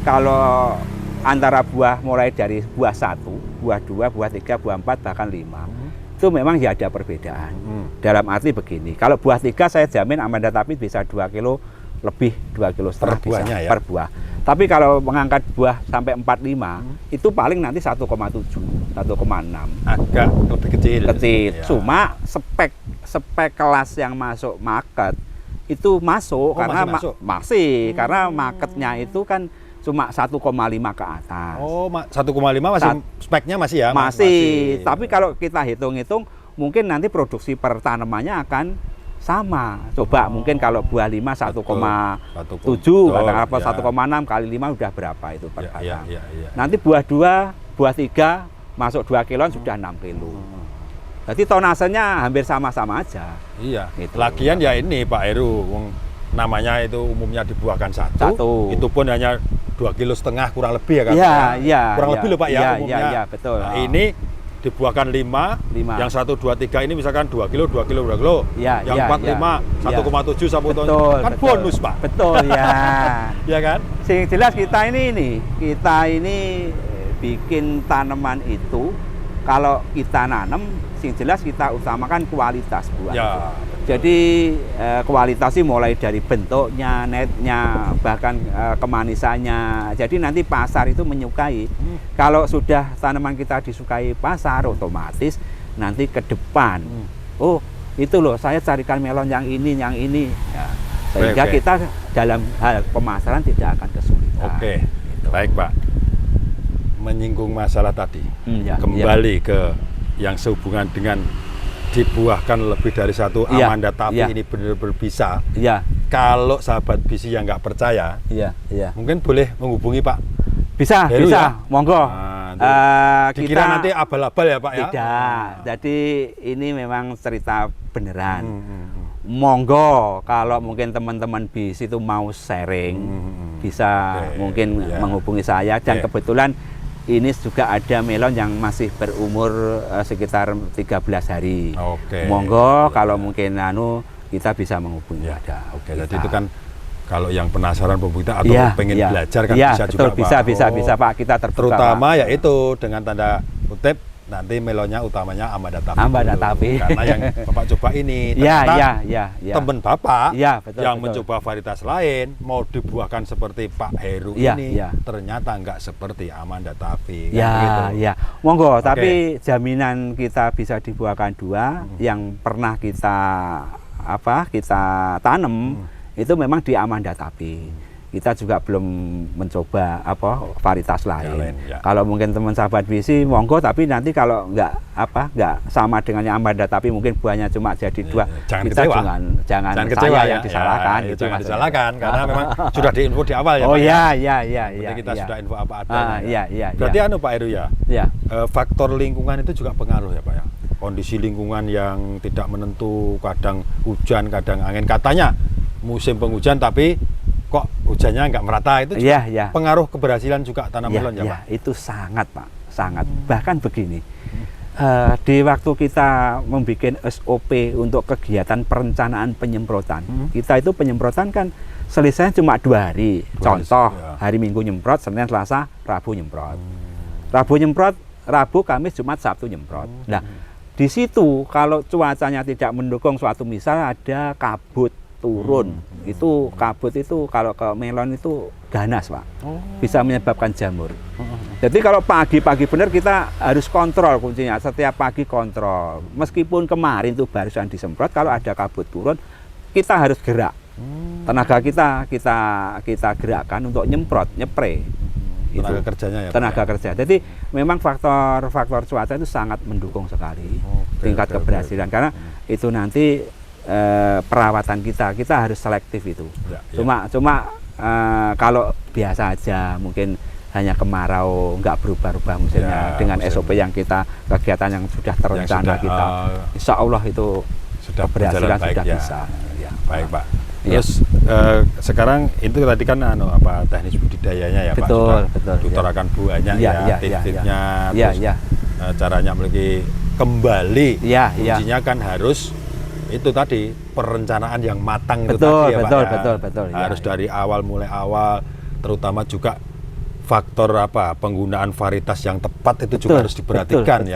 kalau antara buah mulai dari buah 1, buah 2, buah 3, buah 4, bahkan 5, itu memang ya ada perbedaan. Dalam arti begini, kalau buah 3 saya jamin Amanda Tafi bisa 2 kilo lebih, 2,5 kilo Per bisa buahnya ya? per buah. Tapi kalau mengangkat buah sampai 4, 5, itu paling nanti 1,7, 1,6. Agak lebih kecil. Kecil. Ya. Cuma spek kelas yang masuk market itu masuk karena masih masuk? masih karena marketnya itu kan cuma 1,5 ke atas. Oh, 1,5 masih speknya masih ya? masih. Tapi kalau kita hitung-hitung mungkin nanti produksi per tanamannya akan sama. Coba mungkin kalau buah 5 1,7 katakanlah apa 1,6 kali 5 udah berapa itu per batang. Ya. Nanti buah 2, buah 3 masuk 2 kiloan sudah 6 kilo. Jadi tonasenya hampir sama-sama aja. Iya. Gitu. Lagian ya ini Pak Heru, namanya itu umumnya dibuahkan satu. Itu pun hanya 2,5 kilo kurang lebih ya kan? Iya, iya. Kurang lebih loh Pak ya Iya, umumnya. iya, betul. Nah, ini dibuahkan 5, yang 1, 2, 3 ini misalkan 2 kilo, 2 kilo, 2 kilo. Iya, yang iya, 4, iya. 5, 1,7 sampai Betul, kan betul. bonus Pak. Betul ya. Ya kan? Sing jelas kita ini bikin tanaman itu kalau kita nanam, sing jelas kita utamakan kualitas buah. Ya. Jadi kualitas sih mulai dari bentuknya, netnya, bahkan kemanisannya. Jadi nanti pasar itu menyukai. Kalau sudah tanaman kita disukai pasar, otomatis nanti ke depan. Oh, itu loh, saya carikan melon yang ini. Ya, sehingga Oke. kita dalam hal pemasaran tidak akan kesulitan. Oke. Gitu. Baik Pak. Menyinggung masalah tadi. Ya, Kembali ke yang sehubungan dengan dibuahkan lebih dari satu Iya, Amanda Tafi iya. ini benar-benar bisa. Iya, Kalau sahabat bisi yang nggak percaya, iya. mungkin boleh menghubungi Pak Bisa, Heru bisa, ya? monggo. Nah, dikira nanti abal-abal ya Pak ya? Tidak. Jadi ini memang cerita beneran. Monggo kalau mungkin teman-teman bis itu mau sharing, bisa Oke, mungkin ya. menghubungi saya. Dan Oke. kebetulan ini juga ada melon yang masih berumur sekitar 13 hari. Oke. Monggo Ya. kalau mungkin kita bisa menghubungi Ya. ada. Oke, jadi itu kan kalau yang penasaran pemerintah atau Iya, pengen iya. belajar kan Iya, bisa betul, juga bisa, Pak. bisa Pak, kita terbuka. Terutama Pak. ya itu dengan tanda kutip nanti melonnya utamanya Amanda Tafi. Amanda dulu. Tafi. Karena yang Bapak coba ini Iya, ternyata iya. teman Bapak Iya, betul, yang betul. mencoba varietas lain mau dibuahkan seperti Pak Heru Iya, ini iya. ternyata nggak seperti Amanda Tafi. Ya, kan gitu. ya. Monggo, Oke. tapi jaminan kita bisa dibuahkan 2 yang pernah kita tanam itu memang di Amanda Tafi. Kita juga belum mencoba varietas lain. ya. Kalau mungkin teman sahabat visi monggo, tapi nanti kalau nggak sama dengan yang Amanda Tafi mungkin buahnya cuma jadi 2. Jangan kita kecewa. jangan kecewa saya yang disalahkan Ya, gitu jangan maksudnya. disalahkan karena memang sudah diinfo di awal ya Oh Pak. iya. Jadi kita sudah info apa adanya. Iya. Berarti Pak Heru ya. Ya. Faktor lingkungan itu juga pengaruh ya Pak ya. Kondisi lingkungan yang tidak menentu, kadang hujan, kadang angin. Katanya musim penghujan tapi kok hujannya nggak merata itu juga Iya. pengaruh keberhasilan juga tanam melon ya, Pak? Itu sangat, Pak, sangat. Bahkan begini, di waktu kita membuat SOP untuk kegiatan perencanaan penyemprotan, kita itu penyemprotan kan selesai cuma 2 hari. Contoh, hari Minggu nyemprot, Senin, Selasa, Rabu nyemprot. Rabu nyemprot, Rabu, Kamis, Jumat, Sabtu nyemprot. Nah, di situ kalau cuacanya tidak mendukung, suatu misal ada kabut turun, itu kabut itu kalau ke melon itu ganas, Pak, bisa menyebabkan jamur. Jadi kalau pagi-pagi benar kita harus kontrol, kuncinya setiap pagi kontrol. Meskipun kemarin itu barusan disemprot, kalau ada kabut turun kita harus gerak. Tenaga kita gerakkan untuk nyemprot, nyepre. Tenaga kerjanya ya, tenaga kerja. Jadi memang faktor cuaca itu sangat mendukung sekali tingkat keberhasilan, karena itu nanti perawatan kita harus selektif itu. Cuma kalau biasa aja mungkin hanya kemarau, nggak berubah-ubah musimnya dengan SOP yang kita, kegiatan yang sudah terencana kita, insya Allah itu sudah keberhasilan baik, sudah bisa. Ya. Baik, Pak. Terus sekarang itu tadi kan teknis budidayanya ya, Pak, sudah diutarakan banyak tips-tipsnya, terus caranya memiliki kembali. Kuncinya kan harus itu tadi perencanaan yang matang itu tadi ya, Pak. Betul. Harus dari awal, mulai awal, terutama juga faktor penggunaan varietas yang tepat itu juga harus diperhatikan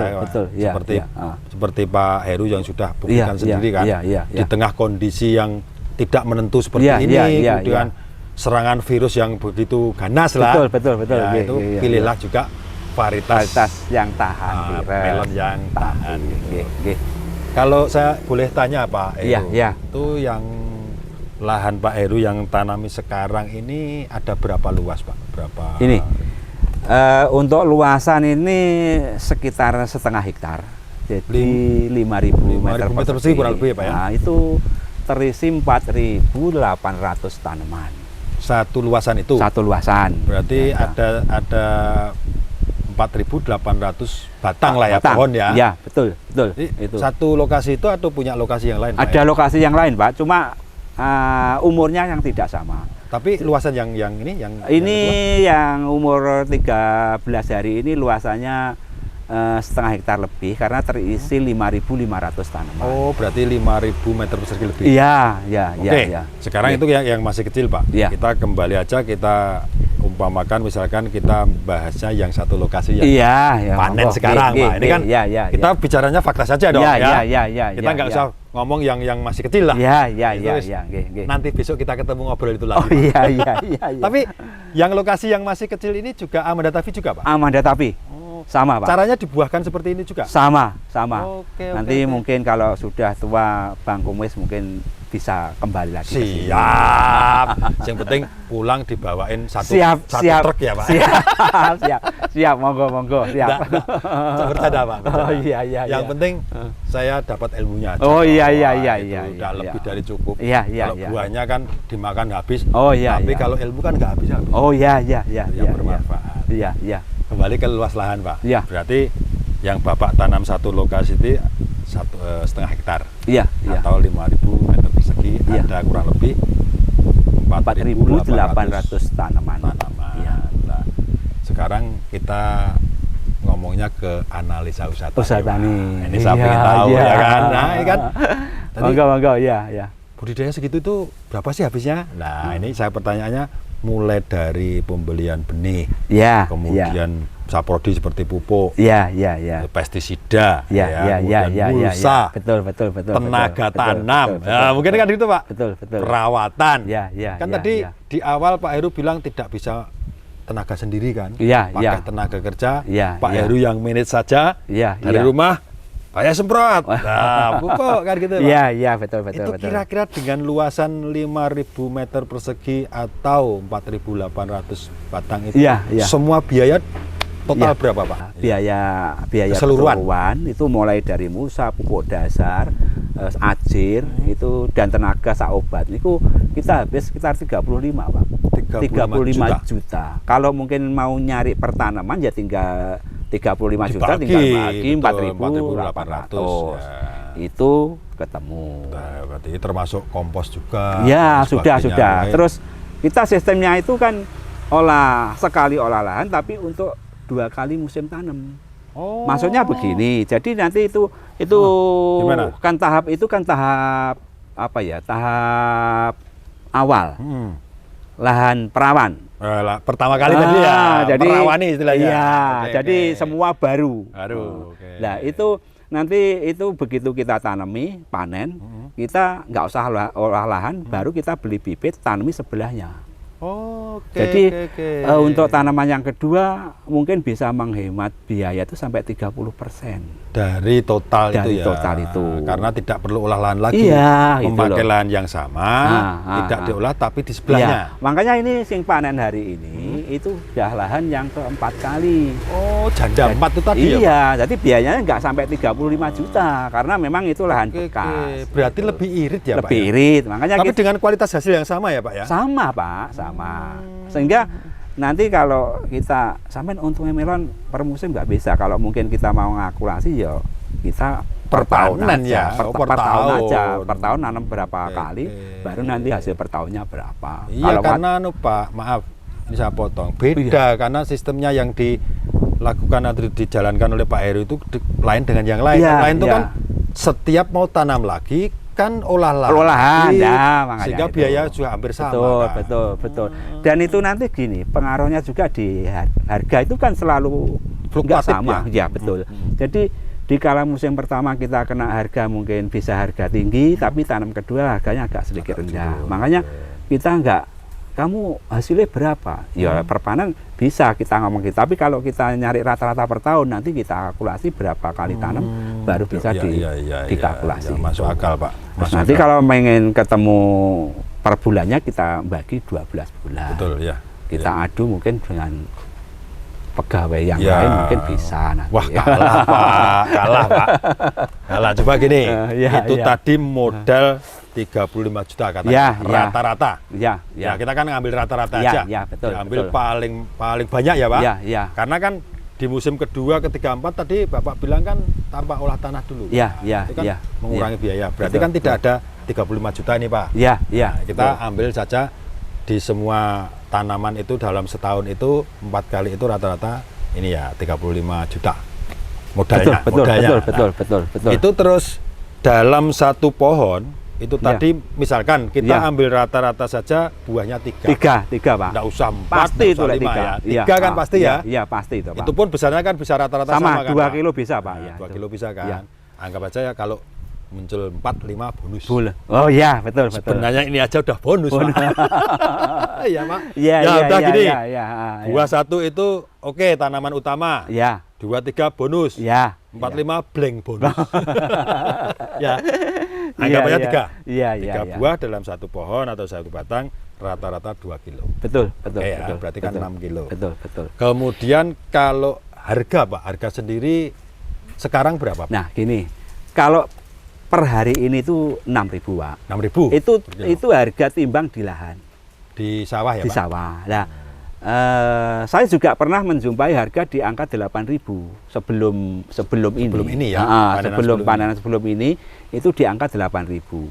seperti Pak Heru yang sudah buktikan sendiri kan, di tengah kondisi yang tidak menentu seperti ini, kemudian serangan virus yang begitu ganas lah. Betul. Itu pilihlah juga varietas yang tahan, melon yang tahan. Kalau saya boleh tanya Pak Heru, itu yang lahan Pak Heru yang tanami sekarang ini ada berapa luas, Pak? Berapa? Ini untuk luasan ini sekitar 0,5 hektar. Jadi 5.000 meter persegi kurang lebih, Pak ya. Nah, itu terisi 4.800 tanaman. Satu luasan itu? Satu luasan. Berarti ada 4.800 batang lah ya, pohon ya? Iya, betul. Itu. Satu lokasi itu atau punya lokasi yang lain, Pak? Ada lokasi yang lain, Pak. Cuma umurnya yang tidak sama. Tapi luasan yang ini yang umur 13 hari ini luasannya 0,5 hektar lebih, karena terisi 5.500 tanaman. Oh, berarti 5.000 meter persegi lebih. Iya. Sekarang itu yang masih kecil, Pak. Kita kembali aja, kita umpamakan misalkan kita bahasnya yang satu lokasi yang panen sekarang, Pak. Ini kan kita bicaranya fakta saja dong, Kita nggak usah ngomong yang masih kecil lah. Nanti besok kita ketemu ngobrol itu lagi. Tapi yang lokasi yang masih kecil ini juga Amanda Tavi juga, Pak? Amanda Tavi. Sama, Pak. Caranya dibuahkan seperti ini juga? Sama. Nanti mungkin kalau sudah tua Bang Kumis mungkin bisa kembali lagi. Siap. Yang penting pulang dibawain satu truk ya, Pak. Siap. Monggo. Siap. Bercanda, Pak. Yang penting saya dapat ilmunya aja. Udah lebih dari cukup. Kalau buahnya kan dimakan habis. Tapi kalau ilmu kan nggak habis-habis. Yang bermanfaat. Kembali ke luas lahan, Pak. Berarti yang Bapak tanam satu lokasi itu 1,5 hektar. Atau 5.000 meter persegi, ada kurang lebih 4.800 tanaman. Nah, sekarang kita ngomongnya ke analisa usaha tani. Ini saya pengen tahu ya kan. Nah, ini kan. Monggo. Budidaya segitu itu berapa sih habisnya? Nah, ini saya pertanyaannya mulai dari pembelian benih, kemudian saprodi seperti pupuk, pestisida, mulsa, betul, tenaga tanam, mungkin kan itu, Pak, perawatan, kan tadi di awal Pak Heru bilang tidak bisa tenaga sendiri kan, pakai tenaga kerja, Pak Heru yang manage saja dari rumah. Saya semprot, pupuk kan gitu, Pak. Betul. Itu kira-kira dengan luasan 5.000 meter persegi atau 4.800 batang itu, semua biaya total berapa, Pak? Biaya keseluruhan itu mulai dari mulsa, pupuk dasar, ajir, itu dan tenaga obat. Itu kita habis sekitar 35, Pak. 35 juta. Kalau mungkin mau nyari pertanaman ya tinggal 35 juta tinggal bagi 4.800. Itu ketemu. Berarti termasuk kompos juga. Sudah. Terus Kita sistemnya itu kan sekali olah lahan tapi untuk 2 kali musim tanam. Oh. Maksudnya begini, jadi nanti itu gimana? kan tahap apa ya? Tahap awal. Lahan perawan. Pertama kali tadi ya, jadi merawani istilahnya. Iya, Oke, jadi oke. semua baru. Oke. Nah, itu nanti itu begitu kita tanami, panen, kita nggak usah olah lahan, baru kita beli bibit, tanami sebelahnya. Oke. Jadi oke. untuk tanaman yang kedua mungkin bisa menghemat biaya itu sampai 30%. Dari total Dari itu ya. total itu. Karena tidak perlu olah lahan lagi. Iya, gitu Memakai loh. lahan yang sama, tidak diolah tapi di Iya, sebelahnya. makanya ini sing panen hari ini itu sudah lahan yang keempat kali. Oh, janda 4 itu tadi ya. Iya, jadi biayanya nggak sampai 35 juta karena memang itu lahan Oke, bekas. oke. Berarti gitu. lebih irit ya, Pak? Lebih ya? irit, makanya Tapi kita dengan kualitas hasil yang sama ya, Pak ya? sama Pak, sama. Sehingga nanti kalau kita sampai untungnya melon per musim nggak bisa. Kalau mungkin kita mau ngakulasi ya kita per tahun Pertahunan aja, ya? Oh, per tahun aja, tahun. per tahun nanam berapa Oke, kali, oke. baru nanti hasil per tahunnya berapa. Iya, Kalau karena Pak, maaf, ini saya potong. Beda karena sistemnya yang dilakukan atau dijalankan oleh Pak Heru itu lain dengan yang lain. Iya, Yang lain itu iya. kan setiap mau tanam lagi kan olah lahan. olahan lagi, ya makanya sehingga itu. biaya juga hampir sama. betul kan? betul dan itu nanti gini pengaruhnya juga di harga itu kan selalu nggak Fluktuatif sama ya, betul. Jadi di kala musim pertama kita kena harga mungkin bisa harga tinggi tapi tanam kedua harganya agak sedikit rendah, makanya kita nggak kamu hasilnya berapa ya per panen bisa kita ngomong gitu, tapi kalau kita nyari rata-rata per tahun nanti kita kalkulasi berapa kali tanam baru bisa dikalkulasi. Iya, masuk akal, Pak. Terus Masuk nanti akal. kalau pengen ketemu per bulannya kita bagi 12 bulan. Betul ya. Kita adu mungkin dengan pegawai yang Ya. lain mungkin bisa nanti. Wah, kalah Pak, kalah Pak. Kalah, coba gini, Iya, itu iya. tadi modal 35 juta katanya, Iya, iya. rata-rata. Ya, Ya, kita kan ngambil rata-rata Iya, aja. iya, betul, Ambil betul. paling banyak ya, Pak. Iya, iya. Karena kan di musim kedua, ketiga, empat tadi Bapak bilang kan tanpa olah tanah dulu. Iya, iya, Itu kan iya. mengurangi biaya. Berarti Betul, kan tidak ada 35 juta ini, Pak. Iya, iya. Nah, kita ambil saja di semua tanaman itu dalam setahun itu 4 kali itu rata-rata ini ya 35 juta modalnya. Betul, modalnya. betul, Nah, betul. Itu terus dalam satu pohon itu Iya. tadi misalkan kita Iya. ambil rata-rata saja buahnya 3. tiga Pak. Nggak usah 4, Pasti nggak itu usah lah 5 tiga. ya. Iya, 3 kan pasti iya, ya. Iya, pasti itu Pak. Itu pun besarnya kan bisa rata-rata sama kan, 2 Pak? kilo bisa Pak. Nah, Ya, 2 itu. kilo bisa kan. Iya. Anggap aja ya kalau muncul 4, 5 bonus. Boleh. Oh iya, betul. Sebenarnya ini aja udah bonus, Pak. Iya, Pak. Iya, Ya, iya, udah iya, gini. iya, iya, iya. Buah 1 itu oke, tanaman utama. Iya, 2, 3 bonus. iya. 4, 5 blank bonus. Ya. Iya, Anggap aja iya. 3. Iya, iya, 3 iya. buah dalam satu pohon atau satu batang rata-rata 2 kilo. Betul, betul, Oke ya, betul. berarti kan betul, 6 kilo. Betul, betul. Kemudian kalau harga, Pak, harga sendiri sekarang berapa, Pak? Nah, gini. Kalau per hari ini tuh 6.000, Pak. 6.000 Itu harga timbang di lahan, di sawah ya, di Pak? sawah. Nah, saya juga pernah menjumpai harga di angka 8.000 sebelum ini. Sebelum ini ya, Panenan sebelum ini itu di angka 8.000.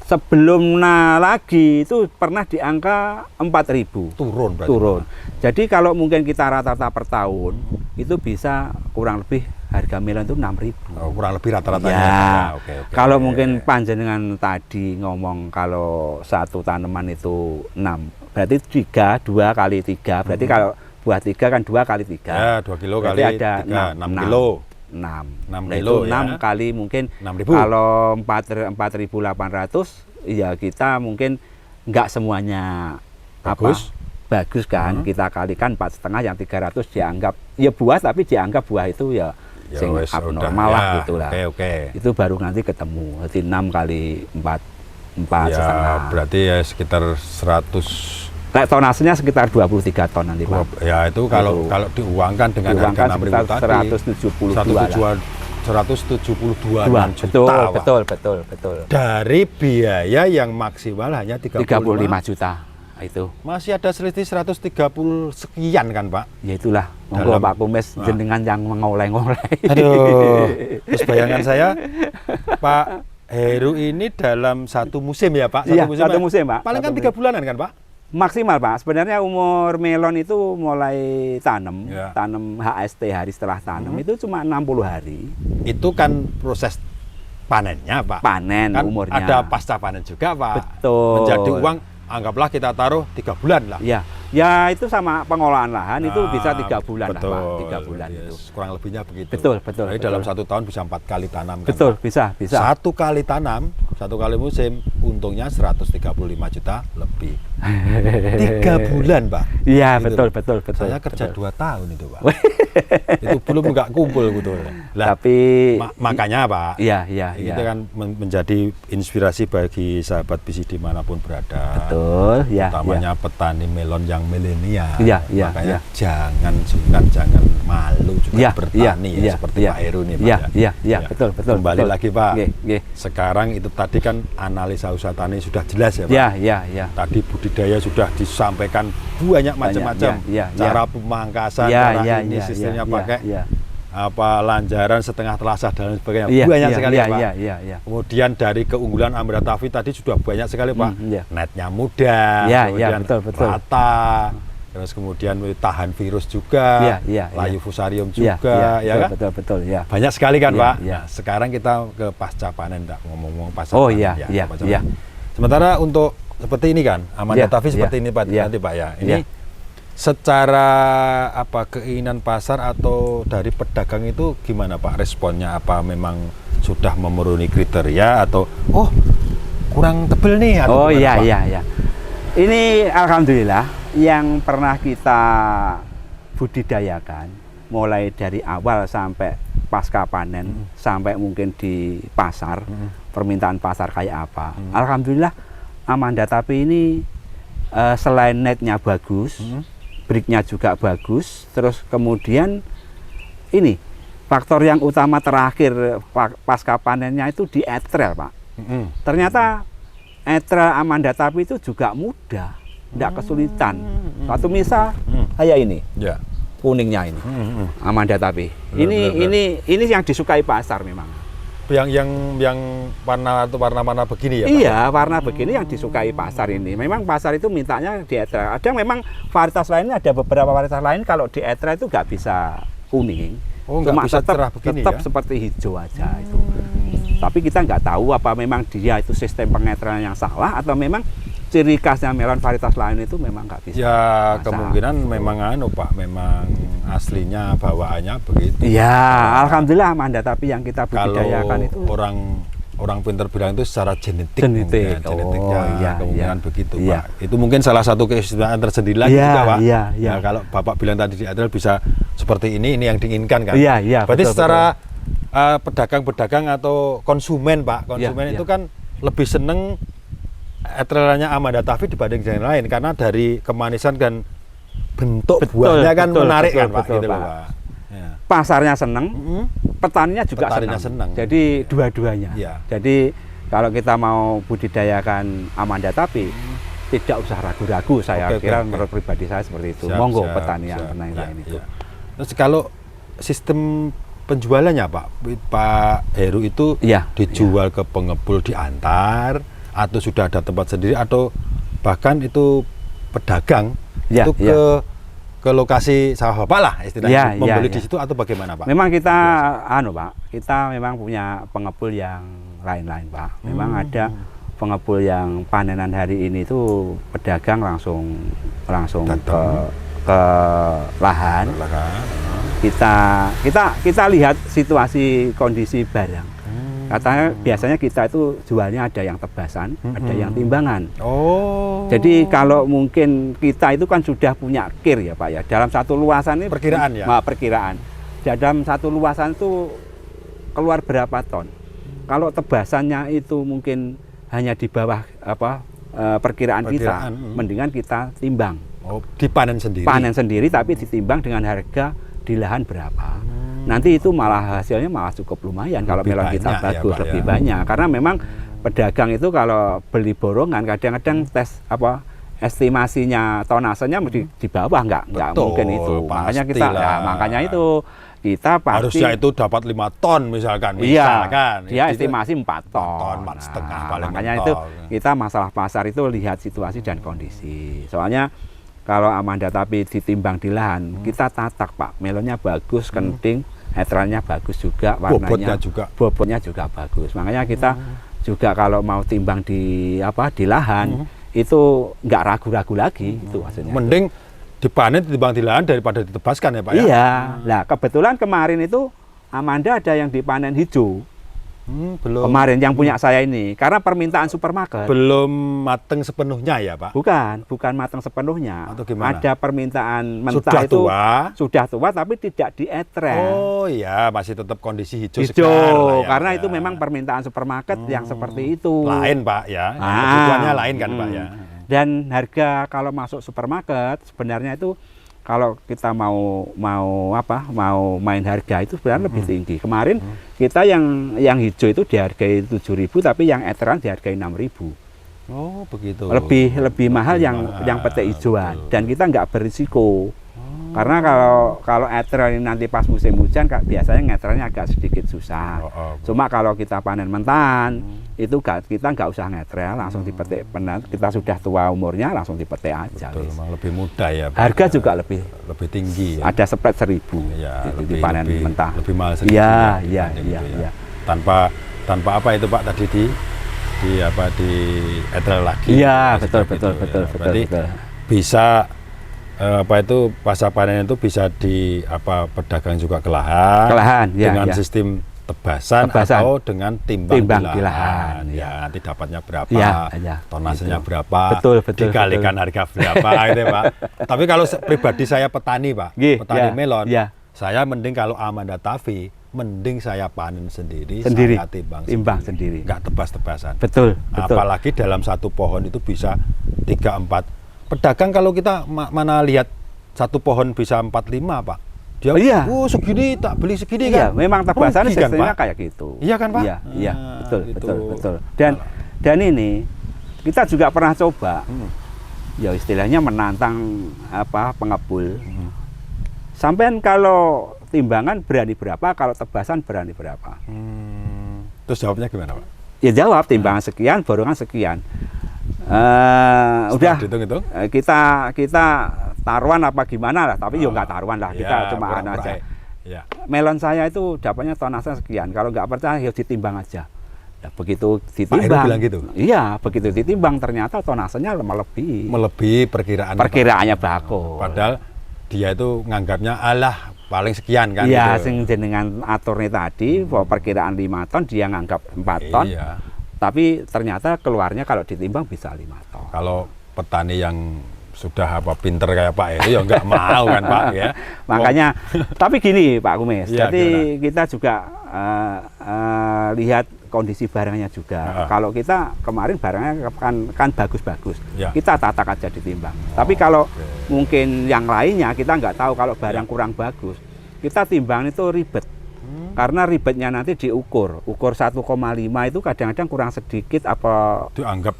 Sebelum lagi itu pernah di angka 4.000. Turun berarti. Turun. Jadi kalau mungkin kita rata-rata per tahun itu bisa kurang lebih harga melon itu 6.000. Oh, kurang lebih rata-ratanya. Ya, Oke, oke. kalau mungkin panjenengan tadi ngomong kalau satu tanaman itu 6, berarti 2 kali 3, berarti kalau buah 3 kan 2 kali 3. Ya, 2 kilo Berarti kali ada 3, 6 kilo. 6. 6 Nah, kilo itu ya. 6 kali mungkin 6.000. kalau 4.800 ya kita mungkin nggak semuanya Bagus. bagus kan. Kita kalikan 4,5 yang 300 dianggap ya buah, tapi dianggap buah itu ya Ya sing wes, abnormal udah, lah ya. gitu lah. Oke. Itu baru nanti ketemu. Jadi 6 kali 4 Ya, setengah. berarti ya sekitar 100. Nah, tonasenya sekitar 23 ton nanti, Pak. Ya, itu kalau diuangkan dengan Diuangkan harga 6.000 sekitar tadi 172 lah. 172 Betul, juta, Pak. betul. Dari biaya yang maksimal hanya 35 juta itu. Masih ada selisih 130 sekian kan, Pak? Ya itulah, monggo Dalam- Pak Kumis jenengan yang mengoleh-ngoleh. Aduh, terus bayangan saya, Pak Heru ini dalam satu musim ya, Pak? Iya, satu ya? musim, Pak. Paling kan Satu 3 bulanan kan, Pak? Maksimal Pak, sebenarnya umur melon itu mulai tanam, Ya. tanam HST hari setelah tanam itu cuma 60 hari. Itu kan proses panennya Pak. Panen Kan umurnya. ada pasca panen juga Pak. Betul. Menjadi uang, anggaplah kita taruh 3 bulan lah. Ya, ya itu sama pengolahan lahan itu Nah, bisa 3 bulan betul. lah Pak, 3 bulan Yes, itu. kurang lebihnya begitu. Betul, betul. Jadi betul. dalam 1 tahun bisa 4 kali tanam kan, Betul, Pak? bisa. 1 kali tanam, 1 kali musim, untungnya 135 juta lebih. 3 bulan Pak. Iya, Gitu. betul. Saya kerja betul. 2 tahun itu Pak. Itu belum nggak kumpul gitu. Lah, Tapi makanya Pak, iya. itu kan menjadi inspirasi bagi sahabat bisnis dimanapun berada. Betul, ya. Utamanya petani melon yang milenial. Iya, Makanya iya. jangan sungkan, jangan malu juga Iya, bertani iya, seperti iya. Pak Heru nih Pak. Iya, ya. iya, betul. Kembali betul. lagi Pak. Nggih. Sekarang itu tadi kan analisa usaha tani sudah jelas ya Pak. Iya. Tadi budidaya sudah disampaikan banyak macam-macam. iya. Cara pemangkasan, Iya, cara iya, ini iya, sistemnya iya, pakai iya. apa lanjaran setengah telasah dan sebagainya. Iya, Banyak iya, sekali iya, Pak. Iya. Kemudian dari keunggulan Amratavi tadi sudah banyak sekali Pak. Iya. Netnya mudah, Iya, kemudian betul. rata, terus kemudian tahan virus juga, Iya. layu fusarium Iya, juga, ya kan? betul, ya. Banyak sekali kan Iya, Pak. iya. Nah, sekarang kita ke pasca panen, enggak ngomong-ngomong pasca Oh, panen. iya, ya, iya, pasca iya. panen. Sementara untuk seperti ini kan, Amandatavi Iya, seperti iya, ini Pak, iya. nanti Pak ya. Ini Iya. secara apa keinginan pasar atau dari pedagang itu gimana Pak responnya? Apa memang sudah memenuhi kriteria atau kurang tebel nih atau Oh gimana, Pak? iya. Ini alhamdulillah yang pernah kita budidayakan mulai dari awal sampai pasca panen sampai mungkin di pasar, permintaan pasar kayak apa. Alhamdulillah Amandatavi ini selain netnya bagus, breaknya juga bagus, terus kemudian ini faktor yang utama terakhir pasca panennya itu di etrel Pak. Ternyata etrel Amandatavi itu juga mudah, tidak kesulitan. Satu misal kayak ini, Ya. kuningnya ini, Amandatavi. Ini yang disukai pasar memang. Yang warna begini ya Pak? Iya, warna begini yang disukai pasar ini. Memang pasar itu mintanya di etrel. Ada memang varietas lainnya, ada beberapa varietas lain kalau di etrel itu nggak bisa kuning. Oh, nggak bisa cerah begini tetap ya? seperti hijau aja itu. Tapi kita nggak tahu apa memang dia itu sistem pengetrelan yang salah atau memang ciri khasnya melon varietas lain itu memang nggak bisa. Ya masak. kemungkinan memang Pak, memang aslinya bawaannya begitu. Iya, alhamdulillah Amandatavi yang kita Kalau budidayakan itu orang pintar bilang itu secara genetik, Genetik. mungkin. Genetiknya Oh, iya, kemungkinan iya. begitu Iya. Pak. Itu mungkin salah satu keistimewaan tersendiri lagi Iya, juga Pak. iya. Nah, kalau Bapak bilang tadi di Adel bisa seperti ini yang diinginkan kan. Iya, Berarti betul, secara pedagang-pedagang atau konsumen Pak, konsumen Iya, itu iya. kan lebih seneng etrelannya Amandatavi dibanding yang lain karena dari kemanisan dan bentuk buahnya kan menarik kan Pak, gitu loh Pak. Pak. Ya. Pasarnya seneng, petaninya juga Petaninya senang. senang. Jadi dua-duanya. Iya. Jadi kalau kita mau budidayakan Amandatavi, tidak usah ragu-ragu. Saya Oke, kira oke. menurut pribadi saya seperti itu. Siap, Monggo siap, petani yang siap. lain Ya, itu. ya. Terus kalau sistem penjualannya Pak Heru itu Iya, dijual ke pengepul diantar atau sudah ada tempat sendiri atau bahkan itu pedagang Iya, itu ke lokasi sawah Bapak lah istilahnya Iya, membeli iya, di iya. situ atau bagaimana Pak? Memang kita Pak, kita memang punya pengepul yang lain-lain Pak. Memang ada pengepul yang panenan hari ini itu pedagang langsung Datang. ke lahan. Kan? Kita lihat situasi kondisi barang. Katanya biasanya kita itu jualnya ada yang tebasan, ada yang timbangan. Oh. Jadi kalau mungkin kita itu kan sudah punya kir ya Pak ya. Dalam satu luasan ini Perkiraan ya? Perkiraan. Dalam satu luasan itu keluar berapa ton. Kalau tebasannya itu mungkin hanya di bawah perkiraan kita, mendingan kita timbang. Oh, dipanen sendiri. Panen sendiri tapi ditimbang dengan harga di lahan berapa. Nanti itu malah hasilnya malah cukup lumayan kalau melon kita bagus, Pak, lebih ya. banyak. Karena memang pedagang itu kalau beli borongan kadang-kadang tes estimasinya tonasenya di bawah nggak Betul, mungkin itu. Makanya kita pastilah. makanya itu kita pasti harusnya itu dapat 5 ton misalkan. Iya, Misalkan. dia Itu estimasi 4 ton. 4,5 paling makanya mentok. itu kita masalah pasar itu lihat situasi dan kondisi. Soalnya kalau Amanda tapi ditimbang di lahan, kita tatak Pak, melonnya bagus, kenting, heterannya bagus juga, warnanya bobotnya juga bagus. Makanya kita juga kalau mau timbang di lahan itu nggak ragu-ragu lagi itu hasilnya. Mending dipanen ditimbang di lahan daripada ditebaskan ya Pak ya. Iya. Nah, kebetulan kemarin itu Amanda ada yang dipanen hijau. Belum. Kemarin yang punya saya ini karena permintaan supermarket. Belum mateng sepenuhnya ya Pak. Bukan matang sepenuhnya. Atau gimana? Ada permintaan mentah Sudah itu tua. sudah tua tapi tidak dietrek. Oh iya, masih tetap kondisi hijau, Hijau, segar lah ya, karena Pak, itu ya. memang permintaan supermarket yang seperti itu. Lain Pak ya. Kebutuhannya lain kan Pak ya. Dan harga kalau masuk supermarket sebenarnya itu kalau kita mau main harga itu sebenarnya lebih tinggi. Kemarin kita yang hijau itu dihargai 7.000 tapi yang eteran dihargai 6.000. Oh begitu. Lebih mahal yang petai hijauan dan kita nggak berisiko. Karena kalau eteran ini nanti pas musim hujan biasanya ngeterannya agak sedikit susah. Cuma kalau kita panen mentahan itu kita nggak usah ngetrel, langsung dipetik. Kita sudah tua umurnya langsung dipetik aja. Betul, memang lebih mudah ya Pak. Harga juga lebih tinggi ya. Ada spread 1.000 Ya, di panen mentah. Lebih mahal sedikit. Iya. Tanpa apa itu Pak tadi di etrel lagi. Iya, betul. Berarti bisa pasca panen itu bisa pedagang juga ke lahan ya, dengan ya. sistem tebasan atau dengan timbang di lahan. Ya, nanti dapatnya berapa, tonasenya berapa, betul, dikalikan harga berapa gitu ya, Pak. Tapi kalau pribadi saya petani Pak, petani melon, saya mending kalau Amanda Tavi, mending saya panen sendiri. Saya timbang sendiri. Nggak tebas-tebasan. Betul. Apalagi dalam satu pohon itu bisa 3-4. Pedagang kalau kita mana lihat satu pohon bisa 4-5 Pak. Dia segini tak beli segini kan. Iya, memang tebasannya sistemnya kan, kayak gitu. Iya kan Pak? Iya, betul. Dan ini kita juga pernah coba. Ya istilahnya menantang pengepul. Sampean kalau timbangan berani berapa, kalau tebasan berani berapa. Terus jawabnya gimana Pak? Ya jawab timbangan sekian, borongan sekian. Udah hitung-hitung. Kita taruhan apa gimana lah, tapi nggak taruhan lah, kita cuma aja. Ya. Melon saya itu dapatnya tonasnya sekian, kalau nggak percaya ya ditimbang aja. Nah, begitu ditimbang, Pak Heru bilang gitu? Iya, begitu ditimbang ternyata tonasenya melebihi perkiraannya bagus. Padahal dia itu nganggapnya paling sekian kan. Iya, gitu. sing jenengan aturnya tadi bahwa perkiraan 5 ton, dia nganggap 4 ton. Iya. Tapi ternyata keluarnya kalau ditimbang bisa 5 ton. Kalau petani yang sudah pinter kayak Pak Heru ya nggak mau kan Pak ya. Makanya, tapi gini Pak Kumis, ya, jadi kita juga lihat kondisi barangnya juga. Kalau kita kemarin barangnya kan bagus-bagus, kita tatak aja ditimbang. Tapi kalau mungkin yang lainnya kita nggak tahu, kalau barang kurang bagus, kita timbang itu ribet. Karena ribetnya nanti ukur 1,5 itu kadang-kadang kurang sedikit dianggap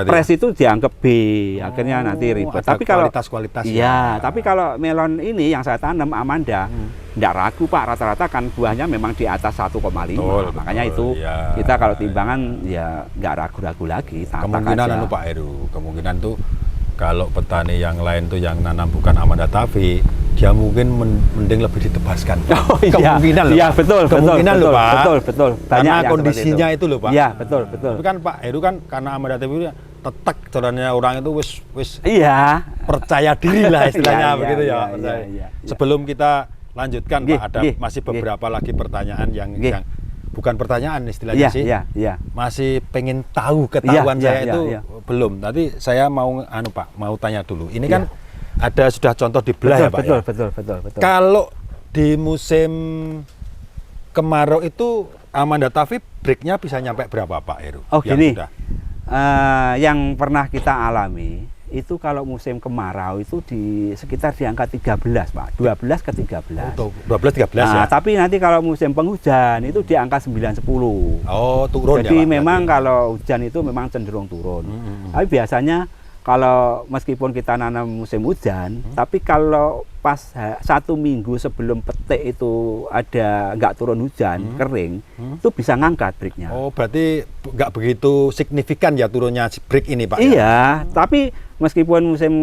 pres itu dianggap B, akhirnya nanti ribet. Tapi kalau kualitas tapi kalau melon ini yang saya tanam Amanda, enggak ragu Pak, rata-rata kan buahnya memang di atas 1,5. Makanya itu kita kalau timbangan ya enggak ragu-ragu lagi. Kemungkinan Pak Heru, kemungkinan tuh kalau petani yang lain tuh yang nanam bukan Amanda Tavi, dia mungkin mending lebih ditebaskan. Kemungkinan loh. Iya, betul. Pak. Betul. Karena kondisinya itu loh Pak. Iya, betul. Tapi kan Pak Heru kan karena Amanda Tavi tetek caranya orang itu wis percaya diri lah istilahnya begitu ya. Sebelum kita lanjutkan Pak, ada masih beberapa lagi pertanyaan yang bukan pertanyaan istilahnya sih. Masih pengen tahu ketahuan saya itu belum. Tadi saya mau Pak, mau tanya dulu. Ini kan ada sudah contoh di belah ya Pak. Betul. Kalau di musim kemarau itu Amanda Tavi breaknya bisa nyampe berapa Pak Heru? Oh gini, yang pernah kita alami itu kalau musim kemarau itu sekitar di angka 13 Pak, 12 ke 13. 12-13 ya? Tapi nanti kalau musim penghujan itu di angka 9-10. Oh turun. Jadi ya Pak? Memang kalau hujan itu memang cenderung turun. Tapi biasanya kalau meskipun kita nanam musim hujan, tapi kalau pas 1 minggu sebelum petik itu ada nggak turun hujan, kering, itu bisa ngangkat breaknya. Oh, berarti nggak begitu signifikan ya turunnya break ini, Pak? Iya, tapi meskipun musim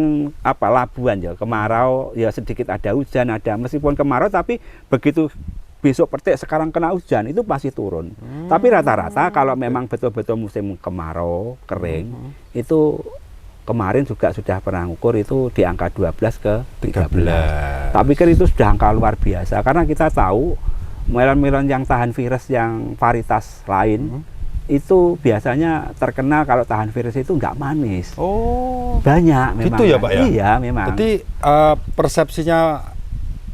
labuan ya, kemarau ya sedikit ada hujan, ada meskipun kemarau tapi begitu besok petik sekarang kena hujan itu pasti turun. Tapi rata-rata kalau memang betul-betul musim kemarau, kering, itu kemarin juga sudah pernah ngukur itu di angka 12 ke 13. Tapi kan itu sudah angka luar biasa karena kita tahu melon-melon yang tahan virus yang varietas lain itu biasanya terkenal kalau tahan virus itu nggak manis. Oh, banyak memang. gitu ya, Pak ya? Iya, memang. Jadi persepsinya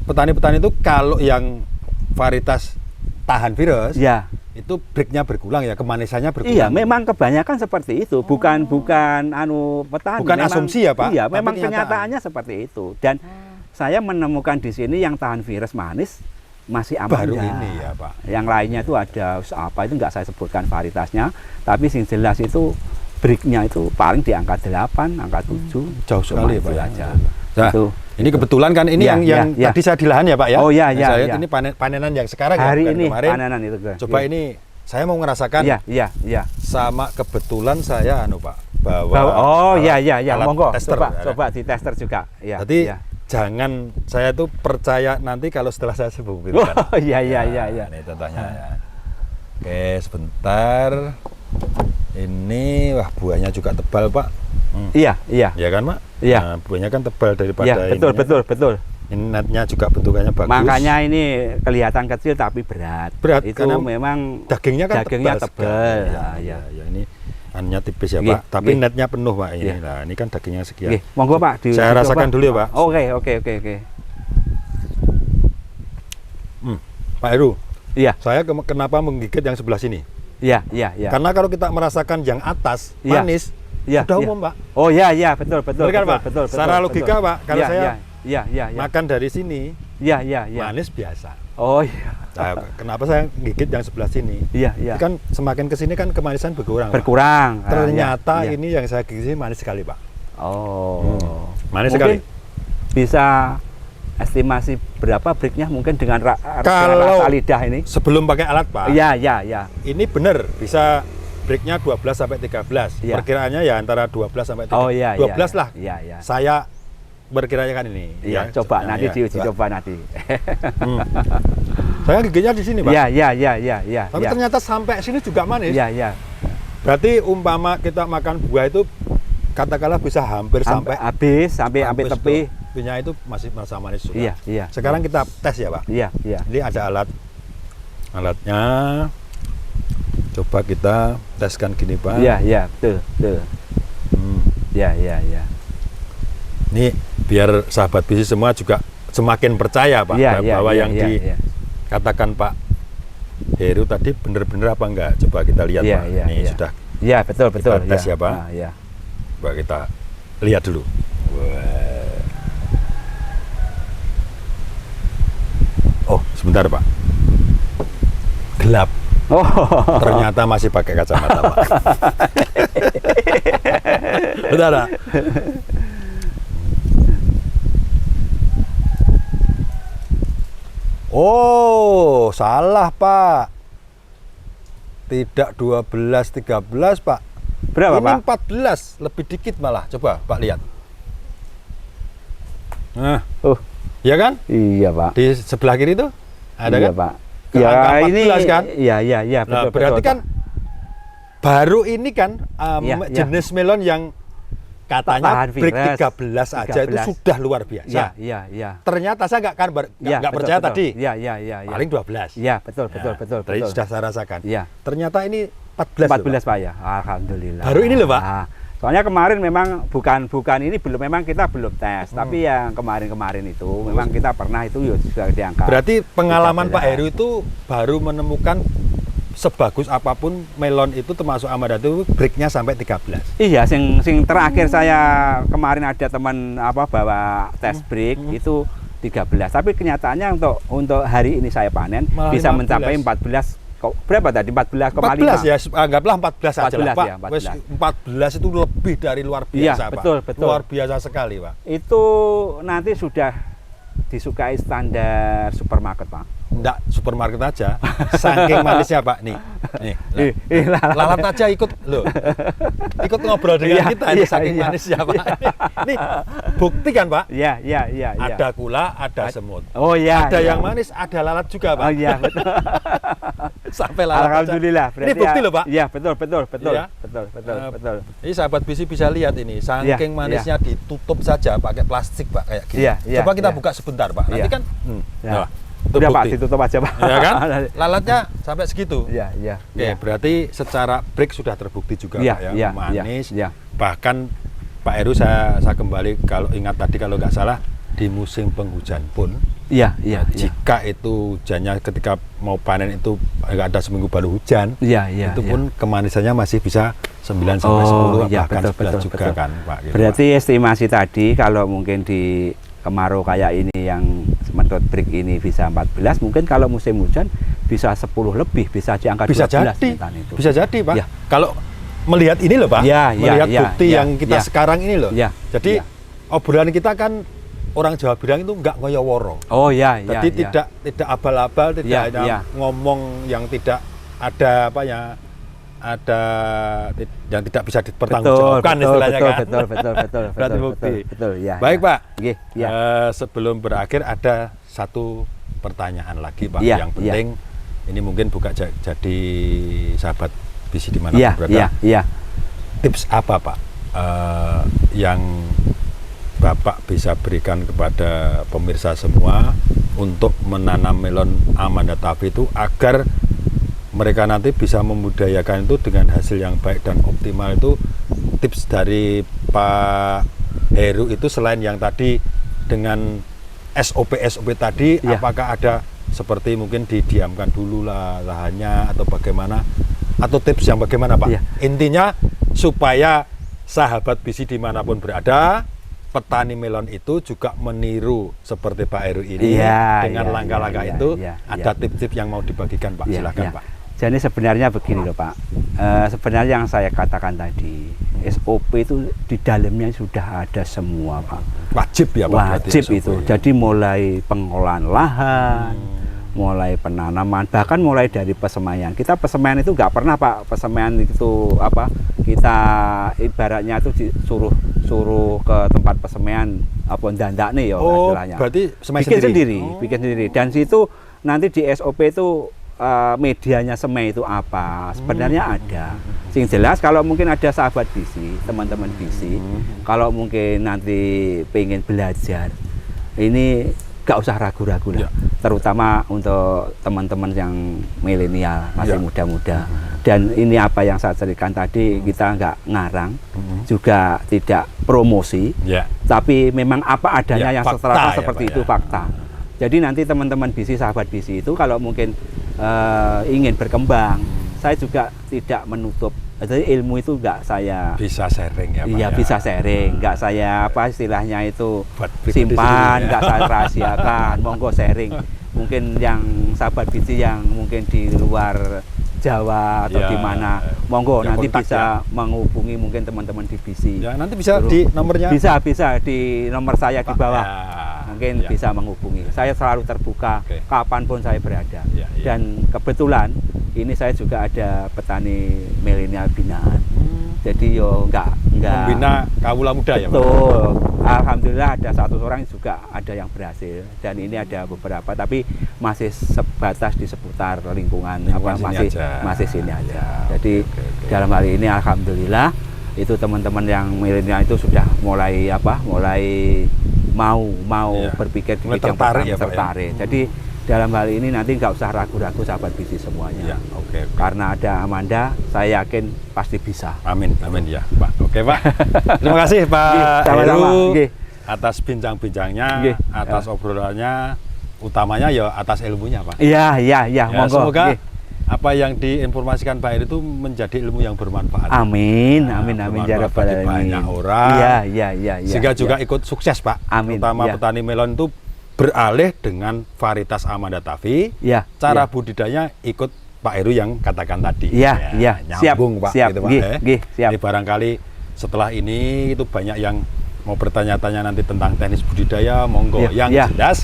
petani-petani itu kalau yang varietas tahan virus, ya, itu breaknya berkurang ya, kemanisannya berkurang. iya, memang kebanyakan seperti itu. Bukan petani. Bukan memang, asumsi ya, Pak? Iya, Tapi memang kenyataan. kenyataannya seperti itu. Dan saya menemukan di sini yang tahan virus manis masih aman. Baru ya. ini ya, Pak. Yang lainnya itu ada apa itu nggak saya sebutkan varietasnya, tapi yang jelas itu breaknya itu paling di angka 8, angka 7. Jauh sekali, Pak. Aja. Nah, Itu. ini kebetulan kan ini Ya, yang ya, ya. tadi saya di lahan ya, Pak ya. Oh, ya, Yang ya, saya lihat ya. ini panenan yang sekarang ya, Hari bukan ini kemarin. panenan itu. Coba Iya. ini saya mau ngerasakan. Iya, iya, iya. Sama kebetulan saya Pak bawa Oh, alat- iya, iya, iya. alat Monggo. tester, Coba, ya. coba di tester juga. Ya, Jadi ya. jangan saya tuh percaya nanti kalau setelah saya sebut Oh, iya, iya, iya, iya. Ini contohnya ya. Oke, sebentar. Ini wah buahnya juga tebal, Pak. Iya, iya. Ya kan, Pak? Iya. Nah, buahnya kan tebal daripada Iya, betul, ininya. betul, betul. Ini netnya juga bentukannya bagus. Makanya ini kelihatan kecil tapi berat. Berat, Itu karena memang dagingnya kan dagingnya tebal. tebal. sekali. Nah, ya, ya. ya, ini anunya tipis ya, Nggih, Pak. Tapi nggih. netnya penuh, Pak. Ini. Iya. Nah, ini kan dagingnya sekian. Oke, monggo Pak. Saya rasakan dulu ya, Pak. Oke, oke, oke, oke. Pak Heru, Iya, saya kenapa menggigit yang sebelah sini? iya, iya, iya. Karena kalau kita merasakan yang atas Iya. manis, Iya, sudah iya. umum, Pak. Oh iya, iya, betul, betul, Betul kan, betul, Pak? betul, Secara betul, logika, betul. Pak, kalau Iya, saya iya, iya, iya, iya. makan dari sini, Iya, iya, iya. manis biasa. Oh iya. Nah, kenapa saya gigit yang sebelah sini? Iya, iya. Kan semakin ke sini kan kemanisan berkurang, Pak. Berkurang. Ah, Ternyata iya, iya. ini yang saya gigit manis sekali, Pak. Oh. Manis Mungkin sekali. bisa estimasi berapa breaknya mungkin dengan Kalau rasa lidah ini? sebelum pakai alat, Pak, Iya, iya, iya. ini benar bisa breaknya 12 sampai 13. Iya. Perkiraannya ya antara 12 sampai 13. Oh iya, 12 iya, lah. Iya, iya. Saya berkiranya kan ini. Iya, ya, coba ya, nanti ya, diuji coba nanti. Saya gigitnya di sini, Pak. Iya, iya, iya, iya, iya. Tapi iya. ternyata sampai sini juga manis. Iya, iya. Berarti umpama kita makan buah itu katakanlah bisa hampir sampai habis sampai tepi. Tepinya itu masih merasa manis juga. Iya, iya. Sekarang kita tes ya, Pak. Iya, iya. Ini ada alatnya. Coba kita teskan gini, Pak. Iya, iya, betul, betul. Iya, iya, iya. Ini biar sahabat bisnis semua juga semakin percaya, Pak, Iya, iya, bahwa iya, yang iya, iya. dikatakan Pak Heru tadi benar-benar apa enggak? Coba kita lihat, Iya, Pak. iya, Ini iya. sudah Iya, betul, betul. Kita tes iya. ya, Pak. Nah, iya. coba kita lihat dulu. Wah. Oh, sebentar, Pak. Gelap. Oh. Ternyata masih pakai kacamata, Pak. Bentar, Pak. Oh, salah, Pak. Tidak 12, 13, Pak. Berapa, Ini Pak? 14, lebih dikit malah. Coba, Pak, lihat. Nah, Oh, ya kan? iya, Pak. Di sebelah kiri itu ada Iya, kan? Pak. Ke Ya, angka ini 14 kan? Iya, iya, iya, Nah, betul, berarti betul, kan baru ini kan Iya, iya. jenis melon yang katanya Tahan break virus. 13 aja itu 13. sudah luar biasa. Iya, iya, iya. Ternyata saya nggak Iya, betul, percaya betul. tadi. Iya, iya, iya, iya. Paling 12. Iya, betul, betul, Ya, betul, tadi betul. sudah saya rasakan. Iya. Ternyata ini 14. 14, Pak ya. Alhamdulillah. Baru ini loh, Pak. Nah, soalnya kemarin memang bukan ini memang kita belum tes, tapi yang kemarin itu memang kita pernah itu ya sudah diangkat. Berarti pengalaman 13. Pak Heru itu baru menemukan sebagus apapun melon itu termasuk Amada itu breaknya sampai 13. Iya, sing terakhir saya kemarin ada teman bawa tes break itu 13. Tapi kenyataannya untuk hari ini saya panen Malah bisa 15. mencapai 14 berapa tadi? 14,5. 14 ya, anggaplah 14 saja lah 14 Pak. ya, 14. Wes 14 itu lebih dari luar Iya, biasa Pak. betul, betul. Luar biasa sekali Pak. Itu nanti sudah disukai standar supermarket, Pak. Enggak supermarket aja, saking manisnya Pak. Nih, lalat aja ikut loh, ikut ngobrol dengan kita ini saking manisnya Pak. Ini bukti kan Pak? Iya. Ada kula, ada semut. Oh iya. Ada yang manis, ada lalat juga Pak. Oh iya betul. Sampai lalat. Alhamdulillah. Ini bukti loh Pak. Iya betul. Iya. Betul. Ini sahabat BC bisa lihat ini, saking manisnya ditutup saja pakai plastik Pak kayak gini. Iya, Coba kita buka sebentar Pak. Nanti kan. Nah, udah Pak, bukti. ditutup aja Pak. Ya kan? Lalatnya sampai segitu. Iya. Oke, berarti secara break sudah terbukti juga Pak ya, manis. Iya. Bahkan Pak Heru saya kembali kalau ingat tadi kalau nggak salah di musim penghujan pun. Iya. Jika itu hujannya ketika mau panen itu nggak ada seminggu baru hujan. Iya. Itu pun kemanisannya masih bisa 9 sampai 10 bahkan 11 juga kan Pak. Gitu, berarti Pak. estimasi tadi kalau mungkin di kemarau kayak ini yang menurut break ini bisa 14, mungkin kalau musim hujan bisa 10 lebih, bisa di angka 12 itu. Bisa jadi Pak. Ya. Kalau melihat ini loh Pak, melihat bukti yang kita sekarang ini loh. Jadi obrolan kita kan orang Jawa bilang itu nggak ngoyoworo. Oh iya. Jadi tidak abal-abal, tidak ada ngomong yang tidak ada apa ya, ada yang tidak bisa dipertanggungjawabkan istilahnya kan. Betul. Berarti bukti. Betul, ya. Baik Pak. Ya. Sebelum berakhir ada satu pertanyaan lagi Pak yang penting. Ini mungkin buka jadi sahabat BC dimanapun berada. Iya. Tips apa Pak yang Bapak bisa berikan kepada pemirsa semua untuk menanam melon Amanda Tafi itu agar mereka nanti bisa memudayakan itu dengan hasil yang baik dan optimal? Itu tips dari Pak Heru itu selain yang tadi dengan SOP tadi, apakah ada seperti mungkin didiamkan dulu lah lahannya atau bagaimana, atau tips yang bagaimana Pak? Intinya supaya sahabat BC dimanapun berada, petani melon itu juga meniru seperti Pak Heru ini dengan langkah-langkah itu. Ada tips-tips yang mau dibagikan Pak? Silakan Pak. Jadi sebenarnya begini loh Pak, sebenarnya yang saya katakan tadi, SOP itu di dalamnya sudah ada semua Pak. Wajib ya Pak? Wajib itu, jadi mulai pengolahan lahan, mulai penanaman, bahkan mulai dari pesemaian. Kita pesemaian itu nggak pernah Pak, pesemaian itu apa, kita ibaratnya itu suruh ke tempat pesemaian apa dandak nih ya istilahnya. Berarti bikin sendiri. Dan situ nanti di SOP itu medianya semai itu apa sebenarnya ada. Sing jelas kalau mungkin ada sahabat BC, teman-teman BC, kalau mungkin nanti pengen belajar, ini gak usah ragu-ragu lah. Terutama untuk teman-teman yang milenial, masih muda-muda. Dan ini apa yang saya ceritakan tadi, kita nggak ngarang, juga tidak promosi, tapi memang apa adanya yang seterata seperti itu fakta. Jadi nanti teman-teman BC, sahabat BC itu kalau mungkin ingin berkembang, saya juga tidak menutup. Jadi ilmu itu nggak saya bisa sharing ya Pak? Iya bisa sharing, nggak saya apa istilahnya itu simpan, nggak saya rahasiakan. Monggo sharing. Mungkin yang sahabat BC yang mungkin di luar Jawa atau di mana, monggo nanti bisa menghubungi mungkin teman-teman di BC. Ya, nanti bisa di nomornya. Bisa di nomor saya di bawah. Mungkin bisa menghubungi. Saya selalu terbuka kapanpun saya berada. Dan kebetulan ini saya juga ada petani milenial binaan. Jadi yo nggak membina kawula muda ya Pak. Betul. Alhamdulillah ada satu orang juga ada yang berhasil, dan ini ada beberapa tapi masih sebatas di seputar lingkungan masih sini aja. Jadi dalam hal ini alhamdulillah itu teman-teman yang milenial itu sudah mulai mau berpikir di bidang tertarik. Jadi dalam hal ini nanti nggak usah ragu-ragu sahabat BC semuanya. Karena ada Amanda, saya yakin pasti bisa. Amin ya Pak. Oke Pak. Terima kasih Pak Heru atas bincang-bincangnya, atas obrolannya, utamanya ya atas ilmunya Pak. Iya. Monggo. Semoga apa yang diinformasikan Pak Heru itu menjadi ilmu yang bermanfaat. Amin. Ya Rabbal alamin. Banyak orang. Iya. Sehingga juga ikut sukses Pak. Amin. Terutama petani melon itu beralih dengan varietas Amanda Tafi. Cara budidaya ikut Pak Heru yang katakan tadi. Iya, iya, siap, nyambung Pak, siap, gitu, Pak. nggih, nggih, siap. Jadi barangkali setelah ini itu banyak yang mau bertanya-tanya nanti tentang teknis budidaya, monggo. Iya, Yang iya. jelas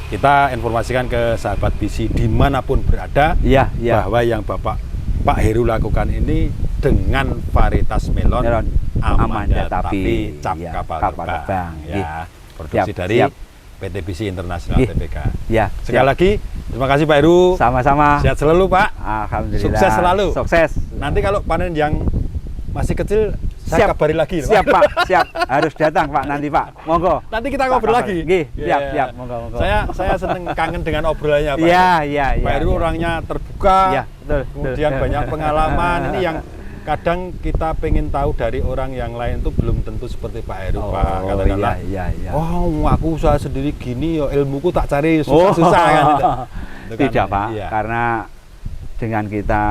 kita informasikan ke sahabat BC dimanapun berada Iya, iya. bahwa yang Pak Heru lakukan ini dengan varietas melon, Melon Amanda Amanda tapi Tapi, cap ya, kapal kapal terbang. terbang, Ya, nggih. produksi Siap, dari siap. PT BC Internasional Nggih. TBK. Ya, Sekali lagi terima kasih Pak Heru. sama-sama. Sehat selalu Pak. Alhamdulillah. Sukses selalu. Sukses. Nanti kalau panen yang masih kecil saya Siap. kabari lagi. Siap Pak, siap. Harus datang Pak nanti Pak. Monggo. Nanti kita Pak, ngobrol kabar. lagi. Nggih, siap, Yeah. siap. Monggo, monggo. Saya seneng kangen dengan obrolannya Pak. Iya, Heru. iya, iya. Pak Heru iya. orangnya terbuka. Iya, betul. Kemudian betul. banyak pengalaman. Ini yang kadang kita pengen tahu dari orang yang lain itu belum tentu seperti Pak Heru Oh, Pak. Katakanlah, iya, iya, iya. oh aku usaha sendiri gini ya ilmuku tak cari susah-susah kan. Itu kan, Tidak Pak, iya. karena dengan kita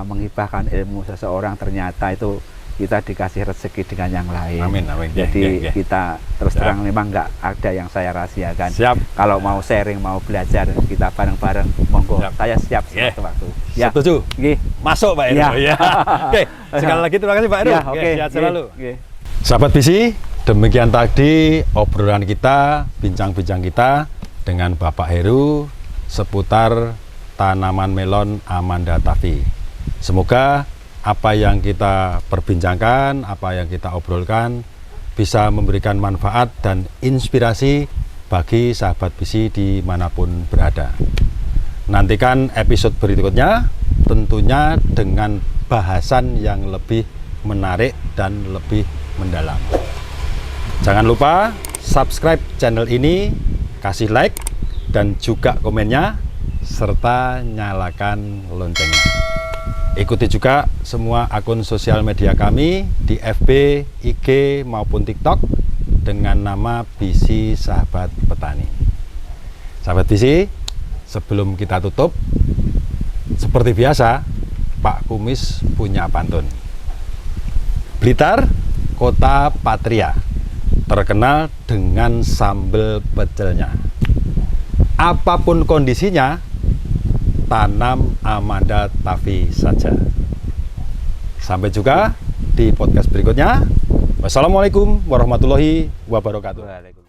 menghibahkan ilmu seseorang ternyata itu kita dikasih rezeki dengan yang lain. Amin, amin. Jadi Ya. kita terus Siap. terang memang nggak ada yang saya rahasiakan. Siap. Kalau mau sharing, mau belajar kita bareng-bareng, monggo. Siap. Saya siap Ya. sewaktu-waktu. Setuju. Nggih. Masuk Pak Heru. Ya. Ya. Oke, sekali lagi terima kasih Pak Heru. Ya, Oke, oke. sehat Nggih, selalu. nggih. Sahabat BC, demikian tadi obrolan kita, bincang-bincang kita dengan Bapak Heru seputar tanaman melon Amanda Tafi. Semoga apa yang kita perbincangkan, apa yang kita obrolkan bisa memberikan manfaat dan inspirasi bagi sahabat BC dimanapun berada. Nantikan episode berikutnya tentunya dengan bahasan yang lebih menarik dan lebih mendalam. Jangan lupa subscribe channel ini, kasih like dan juga komennya, serta nyalakan loncengnya. Ikuti juga semua akun sosial media kami di FB, IG maupun TikTok dengan nama BC Sahabat Petani. Sahabat BC, sebelum kita tutup, seperti biasa, Pak Kumis punya pantun. Blitar, kota Patria, terkenal dengan sambal pecelnya. Apapun kondisinya, tanam Amanda Tafi saja. Sampai juga di podcast berikutnya. Wassalamualaikum warahmatullahi wabarakatuh. Waalaikumsalam.